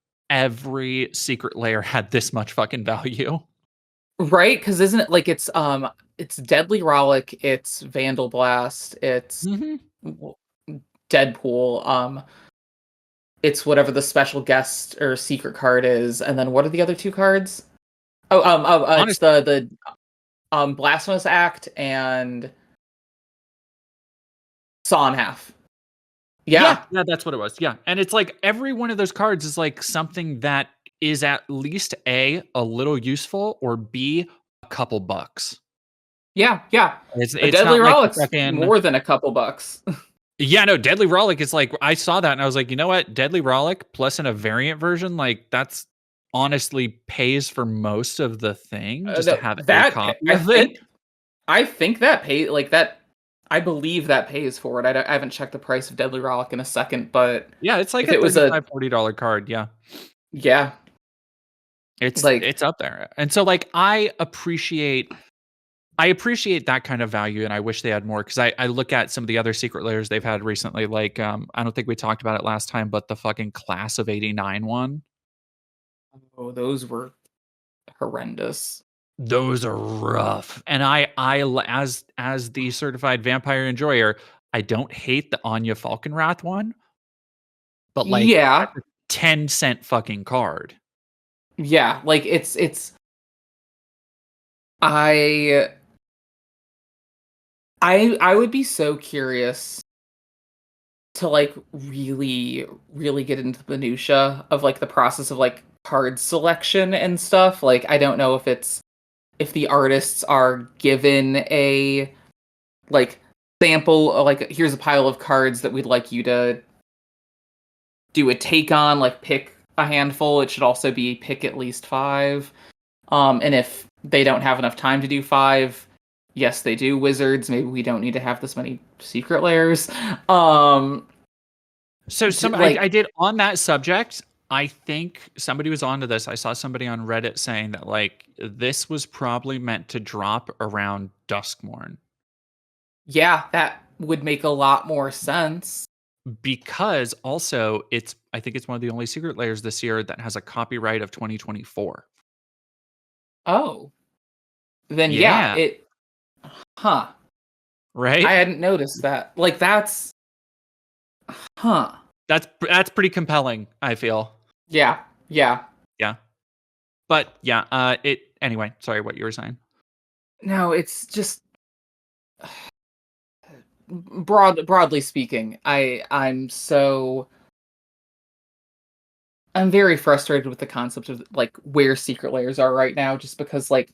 secret layer had this much fucking value. right? Because isn't it like it's Deadly Rollick, it's Vandal Blast, it's Mhm. Deadpool, it's whatever the special guest or secret card is, and then what are the other two cards? It's Honest the Blasphemous Act and Saw in Half. Yeah, Yeah, that's what it was. Yeah, and it's like every one of those cards is like something that is at least A, a little useful, or B, a couple bucks. yeah. A It's Deadly not like the Rollick's fucking more than a couple bucks. Yeah, no, Deadly Rollick is like I saw that and I was like, you know what? Deadly Rollick plus in a variant version, like that's honestly pays for most of the thing just to have a copy of it. I think that pay like that. I believe that pays for it. I haven't checked the price of Deadly Rollick in a second, but Yeah, it's like if a it was a $35-$40 card. Yeah. yeah, like It's up there. And so like I appreciate that kind of value and I wish they had more because I look at some of the other secret layers they've had recently, like I don't think we talked about it last time, but the fucking class of '89 one. oh, those were horrendous. Those are rough. And as the certified vampire enjoyer, I don't hate the Anya Falconwrath one, but like Yeah, that's a 10-cent fucking card. yeah. Like it's I I would be so curious to like really get into the minutia of like the process of like card selection and stuff. Like I don't know if the artists are given a like sample like here's a pile of cards that we'd like you to do a take on, like pick a handful. It should also be pick at least 5. And if they don't have enough time to do 5, yes, they do wizards. Maybe we don't need to have this many secret layers. So Like I did on that subject. I think somebody was onto this. I saw somebody on Reddit saying that like this was probably meant to drop around Duskmorn. yeah, that would make a lot more sense. Because also I think it's one of the only secret layers this year that has a copyright of 2024. Oh, then yeah, Yeah, huh. I right? hadn't noticed that. Like huh. That's pretty compelling, I feel. Yeah, yeah. Yeah. But yeah, it anyway, sorry what you were saying. No, it's just broadly speaking, I'm very frustrated with the concept of like where secret layers are right now, just because like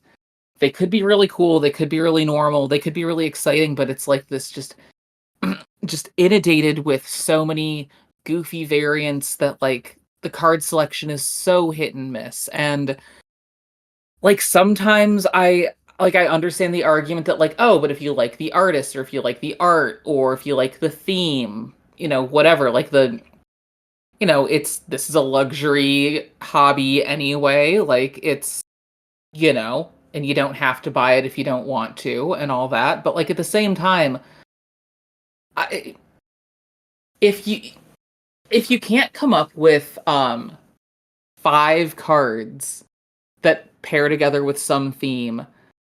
they could be really cool, they could be really normal, they could be really exciting, but it's like this just inundated with so many goofy variants that like the card selection is so hit and miss. And like sometimes I understand the argument that like, oh, but if you like the artist or if you like the art or if you like the theme, whatever, like this is a luxury hobby anyway, like and you don't have to buy it if you don't want to and all that. But like at the same time, I, if you can't come up with 5 cards that pair together with some theme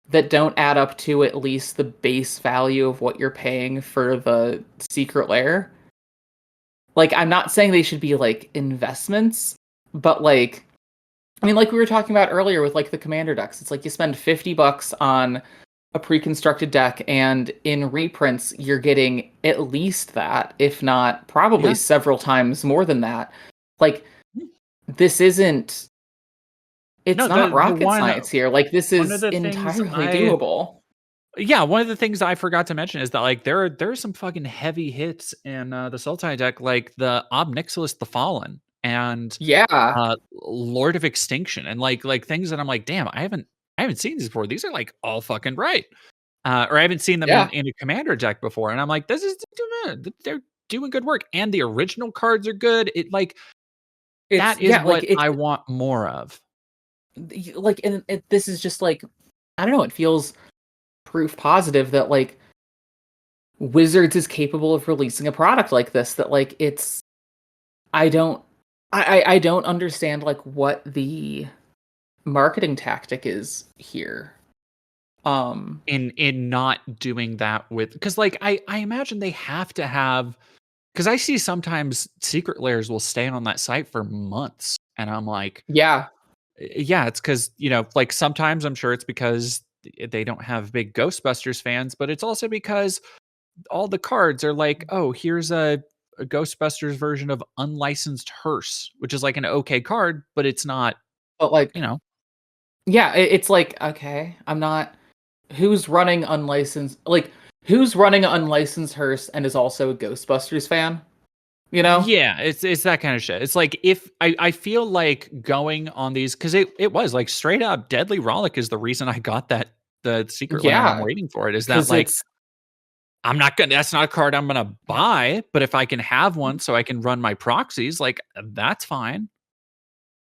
that don't add up to at least the base value of what you're paying for the secret lair. Like, I'm not saying they should be like investments, but like, I mean, like we were talking about earlier with like the commander decks, it's like you spend $50 on a pre-constructed deck, and in reprints you're getting at least that, if not probably several times more than that. Like, this isn't, it's not rocket science here. Like, this is entirely doable. Yeah, one of the things I forgot to mention is that, like, there are some fucking heavy hits in the Sultai deck, like the Ob Nixilis the Fallen and Lord of Extinction, and like things that I'm like, damn, I haven't seen these before. These are like all fucking right. Or I haven't seen them in a commander deck before, and I'm like, this is, they're doing good work, and the original cards are good. That is what I want more of. Like, and this is just like, I don't know, it feels proof positive that like Wizards is capable of releasing a product like this, that like it's, I don't understand like what the marketing tactic is here. In not doing that with, because like I imagine they have to have, because I see sometimes secret layers will stay on that site for months, and I'm like, yeah, it's because, like sometimes I'm sure it's because they don't have big Ghostbusters fans, but it's also because all the cards are like, oh, here's a Ghostbusters version of Unlicensed Hearse, which is like an okay card, but it's not, but like, yeah, it's like, okay, I'm not, who's running Unlicensed, like, who's running Unlicensed Hearse and is also a Ghostbusters fan? Yeah, it's that kind of shit. It's like, if I feel like going on these, because it was like straight up Deadly Rollick is the reason I got the secret layer, and I'm waiting for it. Is that like, I'm not gonna, that's not a card I'm gonna buy, but if I can have one so I can run my proxies, like, that's fine.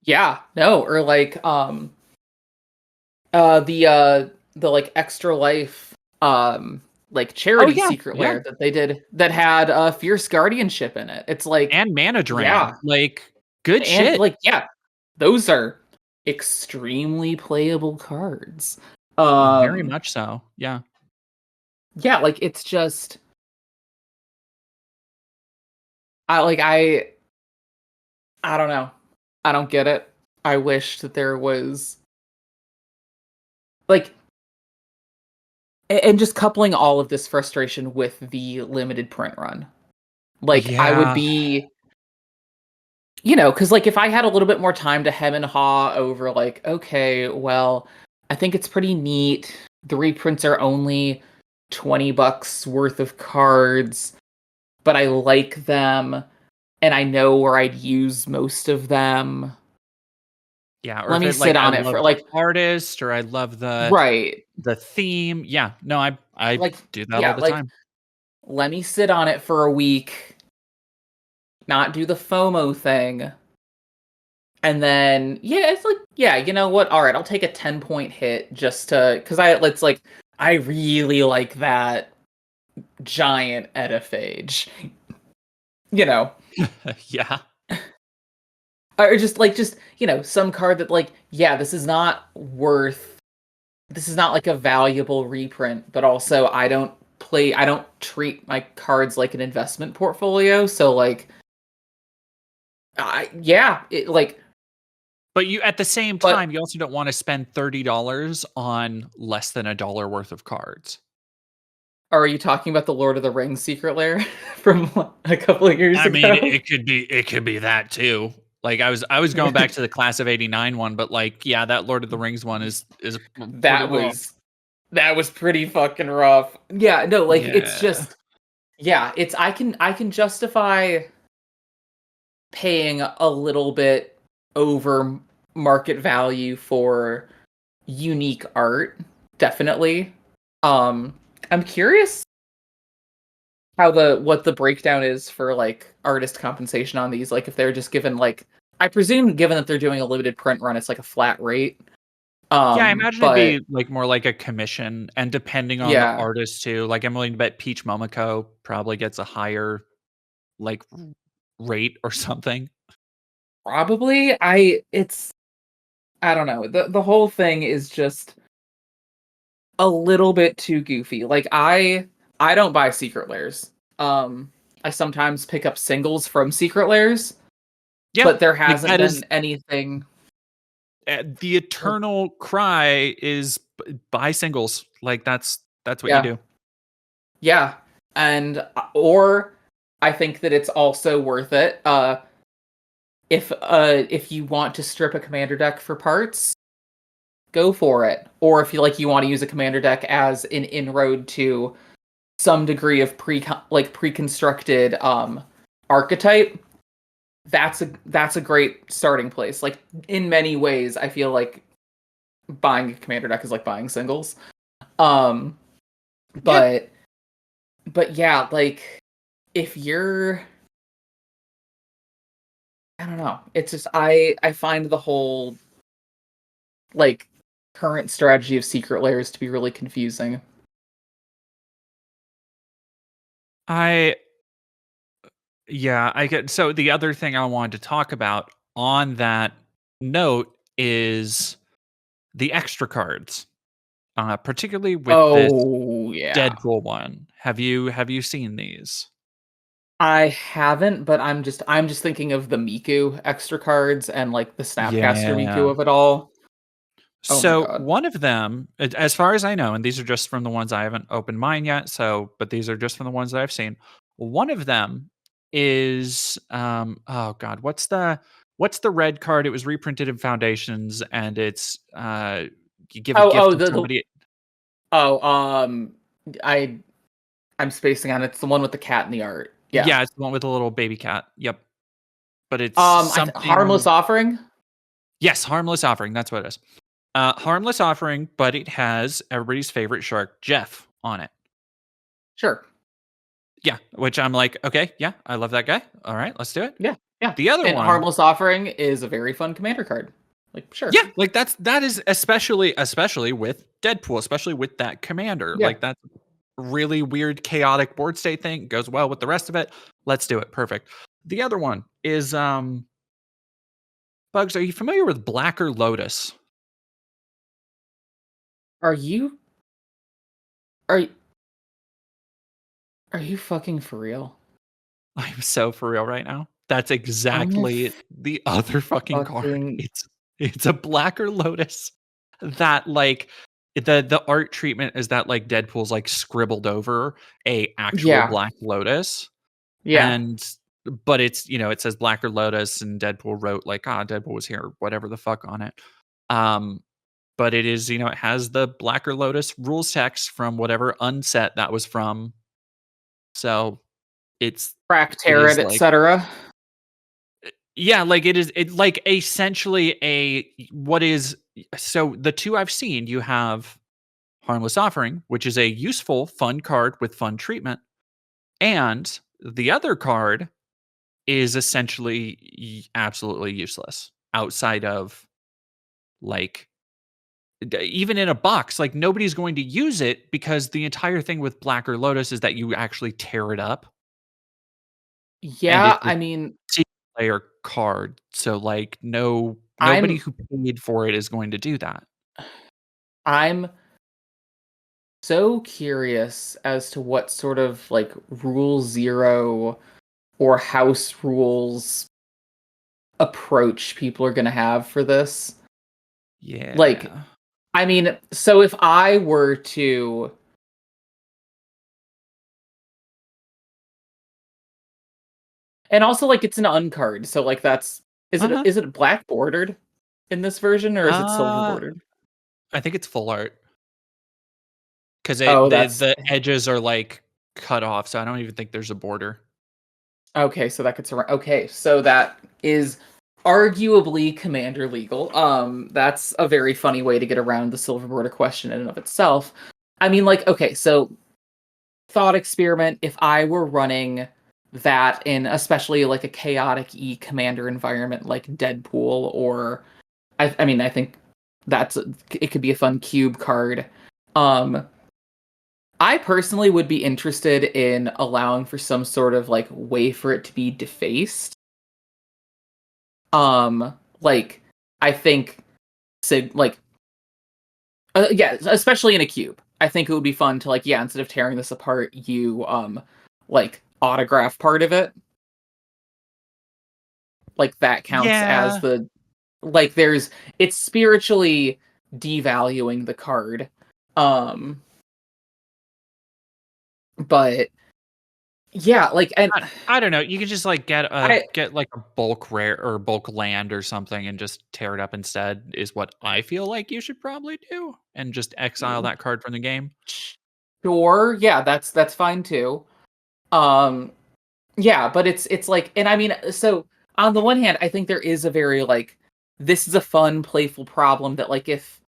Yeah, no, or like the like Extra Life like charity secret layer that they did that had Fierce Guardianship in it. It's like, and Mana Drain, like, good shit. Like, those are extremely playable cards. Very much so. Yeah. Yeah, like, it's just, I don't know. I don't get it. I wish that there was like, and just coupling all of this frustration with the limited print run. Like, I would be, because like if I had a little bit more time to hem and haw over like, okay, well, I think it's pretty neat. The reprints are only $20 worth of cards, but I like them and I know where I'd use most of them. Yeah, or let me sit on it for like artist, or I love the theme. Yeah, no, I like, do that all the time. Let me sit on it for a week, not do the FOMO thing. And then, it's like, you know what? All right, I'll take a 10-point hit just to, because I really like that giant Ediphage. Yeah. Or just some card that like, this is not like a valuable reprint, but also I don't treat my cards like an investment portfolio. So like, but you, at the same time, you also don't want to spend $30 on less than $1 worth of cards. Are you talking about the Lord of the Rings secret layer from a couple of years ago? I mean, it could be that too. Like, I was going back to the Class of '89 one, but like, yeah, that Lord of the Rings one is that was pretty fucking rough. Yeah, no, like, it's just, it's, I can justify paying a little bit over market value for unique art, definitely. I'm curious what the breakdown is for like artist compensation on these. Like, if they're just given, like, I presume given that they're doing a limited print run, it's like a flat rate. I imagine it'd be like more like a commission, and depending on the artist too. Like, I'm willing to bet Peach Momoko probably gets a higher like rate or something. Probably. I don't know. The whole thing is just a little bit too goofy. Like, I don't buy secret layers. I sometimes pick up singles from secret layers. Yeah, but there hasn't been anything. The eternal cry is buy singles. Like that's what you Yeah. do. Yeah. And or I think that it's also worth it if you want to strip a commander deck for parts, go for it. Or if you want to use a commander deck as an inroad to some degree of pre-constructed archetype, that's a great starting place. Like in many ways, I feel like buying a commander deck is like buying singles. Um but yeah, like if you're, I don't know. It's just I find the whole like current strategy of secret layers to be really confusing. I I get. So the other thing I wanted to talk about on that note is the extra cards, particularly with this Oh yeah. Deadpool one. Have you seen these? I haven't, but I'm just thinking of the Miku extra cards and like the Snapcaster Yeah. Miku of it all. Oh my So god. one of them, as far as I know, and these are just from the ones I haven't opened mine yet. So, but these are just from the ones that I've seen. One of them is, oh god, what's the red card? It was reprinted in Foundations, and it's you give a gift Oh, to the somebody. oh I I'm spacing on it. It's the one with the cat in the art. Yeah. Yeah, it's the one with the little baby cat. Yep, but it's Harmless something. Offering. Yes, harmless offering. That's what it is. Harmless offering, but it has everybody's favorite shark, Jeff, on it. Sure. Yeah, which I'm like, okay, yeah, I love that guy. All right, let's do it. Yeah. Yeah. The other And one, Harmless Offering is a very fun commander card. Like, sure. yeah, like that is especially with Deadpool, especially with that commander. Yeah. Like that's really weird, chaotic board state thing goes well with the rest of it. Let's do it. Perfect. The other one is Bugs. Are you familiar with Blacker Lotus? Are you are are you fucking for real? I'm so for real right now. That's I'm exactly the other fucking card. fucking It's a Blacker Lotus that like the art treatment is that like Deadpool's like scribbled over a actual yeah. Black Lotus, Yeah. and but it's it says Blacker Lotus and Deadpool wrote like Deadpool was here, whatever the fuck on it. Um but it is, it has the Blacker Lotus rules text from whatever unset that was from. So it's Crack it is Tarot, like, etc. yeah, like it like essentially a what is, so the two I've seen, you have Harmless Offering, which is a useful, fun card with fun treatment, and the other card is essentially absolutely useless outside of like even in a box, like nobody's going to use it because the entire thing with Blacker Lotus is that you actually tear it up and Yeah, it's a I mean, single player card. So like nobody I'm who paid for it is going to do that. I'm so curious as to what sort of like rule zero or house rules approach people are going to have for this. Like, Yeah. I mean, so if I were to, and also like it's an uncard, so like that's, Uh-huh. is it black bordered in this version or is it silver Uh, bordered? I think it's full art because Oh, the edges are like cut off, so I don't even think there's a border. okay, so that gets around. Okay, so that is arguably commander legal. That's a very funny way to get around the silver border question in and of itself. I mean, like, okay, so thought experiment. If I were running that in especially like a chaotic commander environment like Deadpool, or I mean, I think it could be a fun cube card. Um, I personally would be interested in allowing for some sort of like way for it to be defaced. Like I think like yeah, especially in a cube. I think it would be fun to like, yeah, instead of tearing this apart, you like autograph part of it. Like that counts as Yeah. the like it's spiritually devaluing the card. Um But yeah, like, and I don't know. You could just like get like a bulk rare or bulk land or something and just tear it up instead is what I feel like you should probably do, and just exile that card from the game. Sure, yeah, that's fine too. Yeah, but it's like, and I mean, so on the one hand, I think there is a very like, this is a fun, playful problem that like if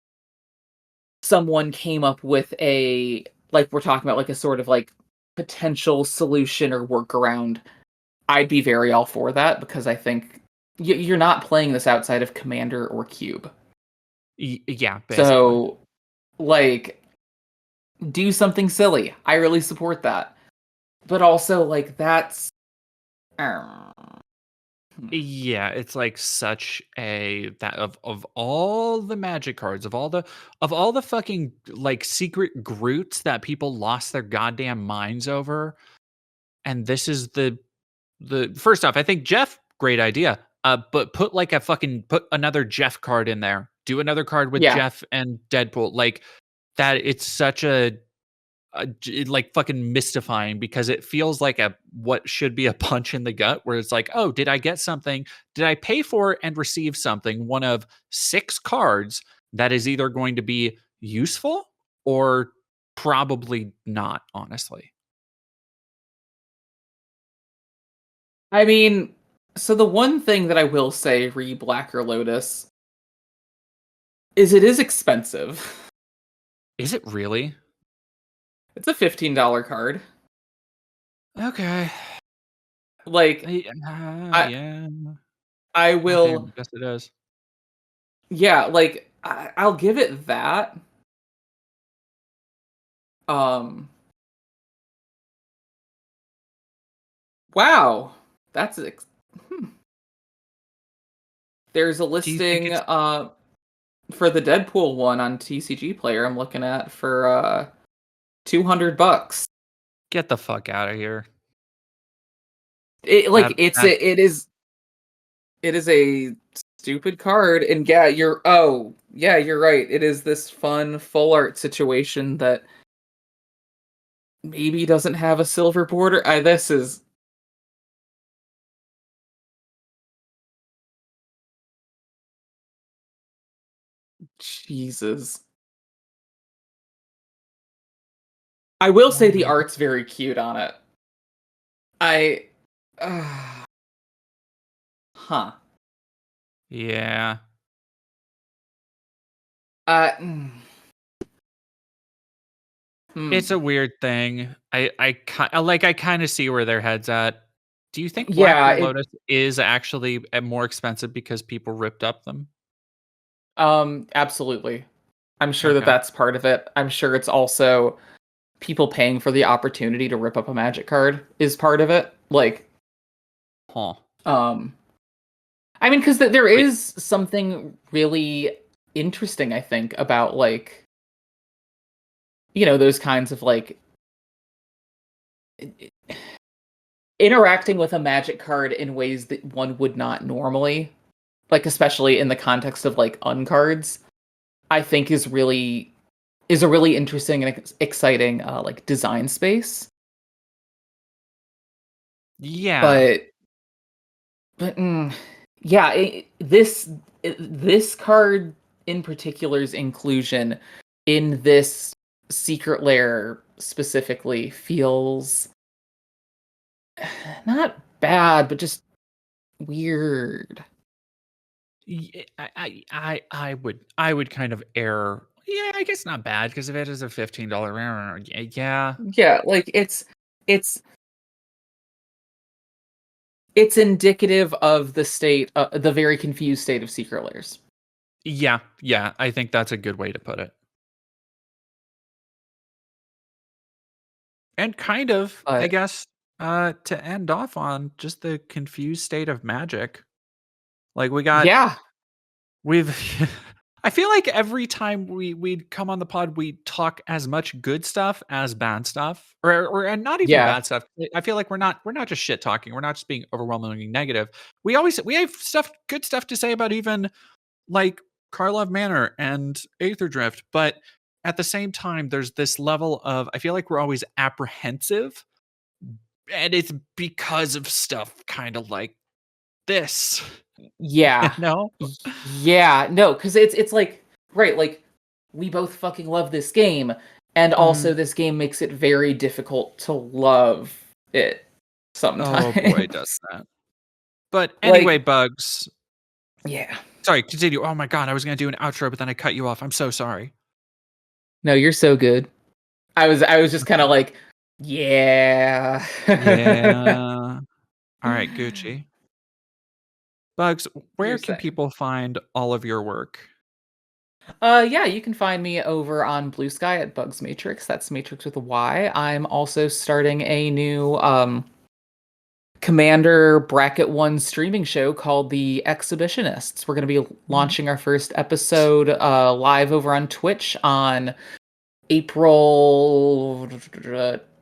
someone came up with a, like we're talking about, like a sort of like potential solution or workaround, I'd be very all for that, because I think you're not playing this outside of Commander or Cube. Yeah, basically. So, like, do something silly. I really support that. But also, like, that's... Yeah, it's like such a that of all the magic cards, of all the fucking like secret Groots that people lost their goddamn minds over, and this is the first off, I think Jeff, great idea. But put another Jeff card in there. Do another card with Yeah. Jeff and Deadpool. Like that, it's such like fucking mystifying because it feels like a what should be a punch in the gut where it's like, oh, did I get something? Did I pay for and receive something? One of 6 cards that is either going to be useful or probably not, honestly. I mean, so the one thing that I will say re Blacker Lotus is it is expensive. Is it really? It's a $15 card. Okay. Like, Yeah. I God will... damn, yes it is. Yeah, like, I'll give it that. Um, wow. That's... There's a Do you think listing it's for the Deadpool one on TCG Player I'm looking at for $200. get the fuck out of here? It like That it's that a, it is a stupid card, and yeah, you're right. It is this fun full art situation that maybe doesn't have a silver border. This is... Jesus. I will say the art's very cute on it. I huh. Yeah. Hmm. It's a weird thing. I kind of see where their head's at. Do you think Black Yeah, Lotus is actually more expensive because people ripped up them? absolutely. I'm sure that Okay. that's part of it. I'm sure it's also people paying for the opportunity to rip up a magic card is part of it. Like, Huh. I mean, because there Wait. is something really interesting, I think, about like, those kinds of like interacting with a magic card in ways that one would not normally, like especially in the context of like uncards. I think is a really interesting and exciting like design space. Yeah. But yeah, this card in particular's inclusion in this secret lair specifically feels not bad, but just weird. I would kind of err. Yeah, I guess not bad because if it is a $15, yeah. Yeah, like it's it's indicative of the state, the very confused state of secret lairs. Yeah, I think that's a good way to put it. And kind of, I But guess, to end off on just the confused state of magic. Like yeah, we've I feel like every time we'd come on the pod, we talk as much good stuff as bad stuff, or and not even yeah, bad stuff. I feel like we're not just shit talking. We're not just being overwhelmingly negative. We have good stuff to say about even like Karlov Manor and Aether Drift, but at the same time, there's this level of, I feel like we're always apprehensive, and it's because of stuff kind of like this. Yeah. No? Yeah. No, because it's like, right, like, we both fucking love this game, and also this game makes it very difficult to love it sometimes. Oh boy, does that. But anyway, Like, Bugs. yeah. Sorry, continue. Oh my god, I was gonna do an outro, but then I cut you off. I'm so sorry. No, you're so good. I was just kind of like, yeah. Yeah. All right, Gucci. Bugs, You're where can saying. people find all of your work? Yeah, you can find me over on Blue Sky at Bugs Matrix. That's Matrix with a Y. I'm also starting a new Commander Bracket 1 streaming show called The Exhibitionists. We're going to be launching our first episode live over on Twitch on April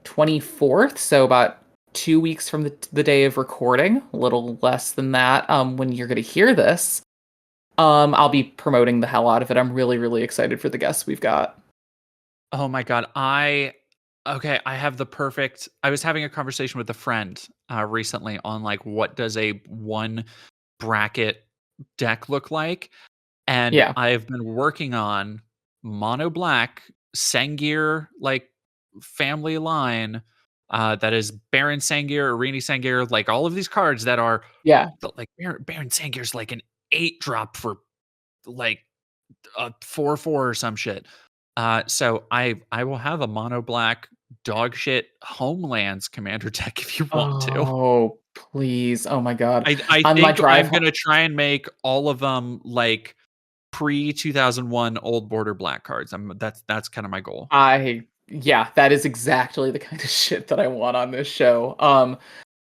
24th, so about 2 weeks from the day of recording, a little less than that when you're going to hear this. I'll be promoting the hell out of it. I'm really, really excited for the guests we've got. Oh my god, I have the perfect. I was having a conversation with a friend recently on like what does a one bracket deck look like, and Yeah. I've been working on mono black Sengir like family line that is Baron Sengir, Irini Sengir, like all of these cards that are Yeah. like Baron Sengir's like an 8-drop for like a 4/4 or some shit. So I will have a mono black dog shit Homelands commander deck if you want to. Oh, please. Oh my God. I On my think drive I'm home, gonna try and make all of them like pre 2001 old border black cards. That's kind of my goal. yeah, that is exactly the kind of shit that I want on this show.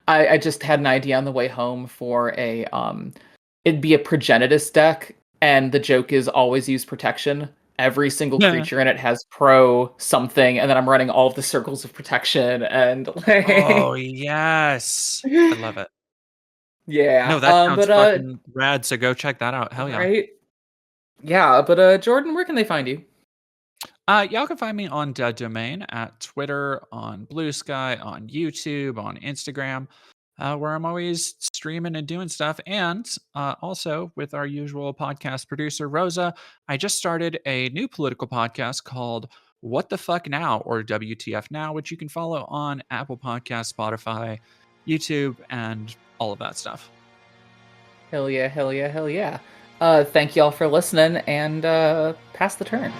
I just had an idea on the way home for it'd be a Progenitus deck, and the joke is always use protection. Every single creature in it has pro something, and then I'm running all of the circles of protection and Oh like yes, I love it. yeah. No, that sounds But fucking rad. So go check that out. Hell yeah. right? Yeah, but Jordan, where can they find you? Y'all can find me on Dead Domain at Twitter, on Blue Sky, on YouTube, on Instagram, where I'm always streaming and doing stuff. And also with our usual podcast producer, Rosa, I just started a new political podcast called What the Fuck Now, or WTF Now, which you can follow on Apple Podcasts, Spotify, YouTube, and all of that stuff. Hell yeah, hell yeah, hell yeah. Thank y'all for listening, and pass the turn.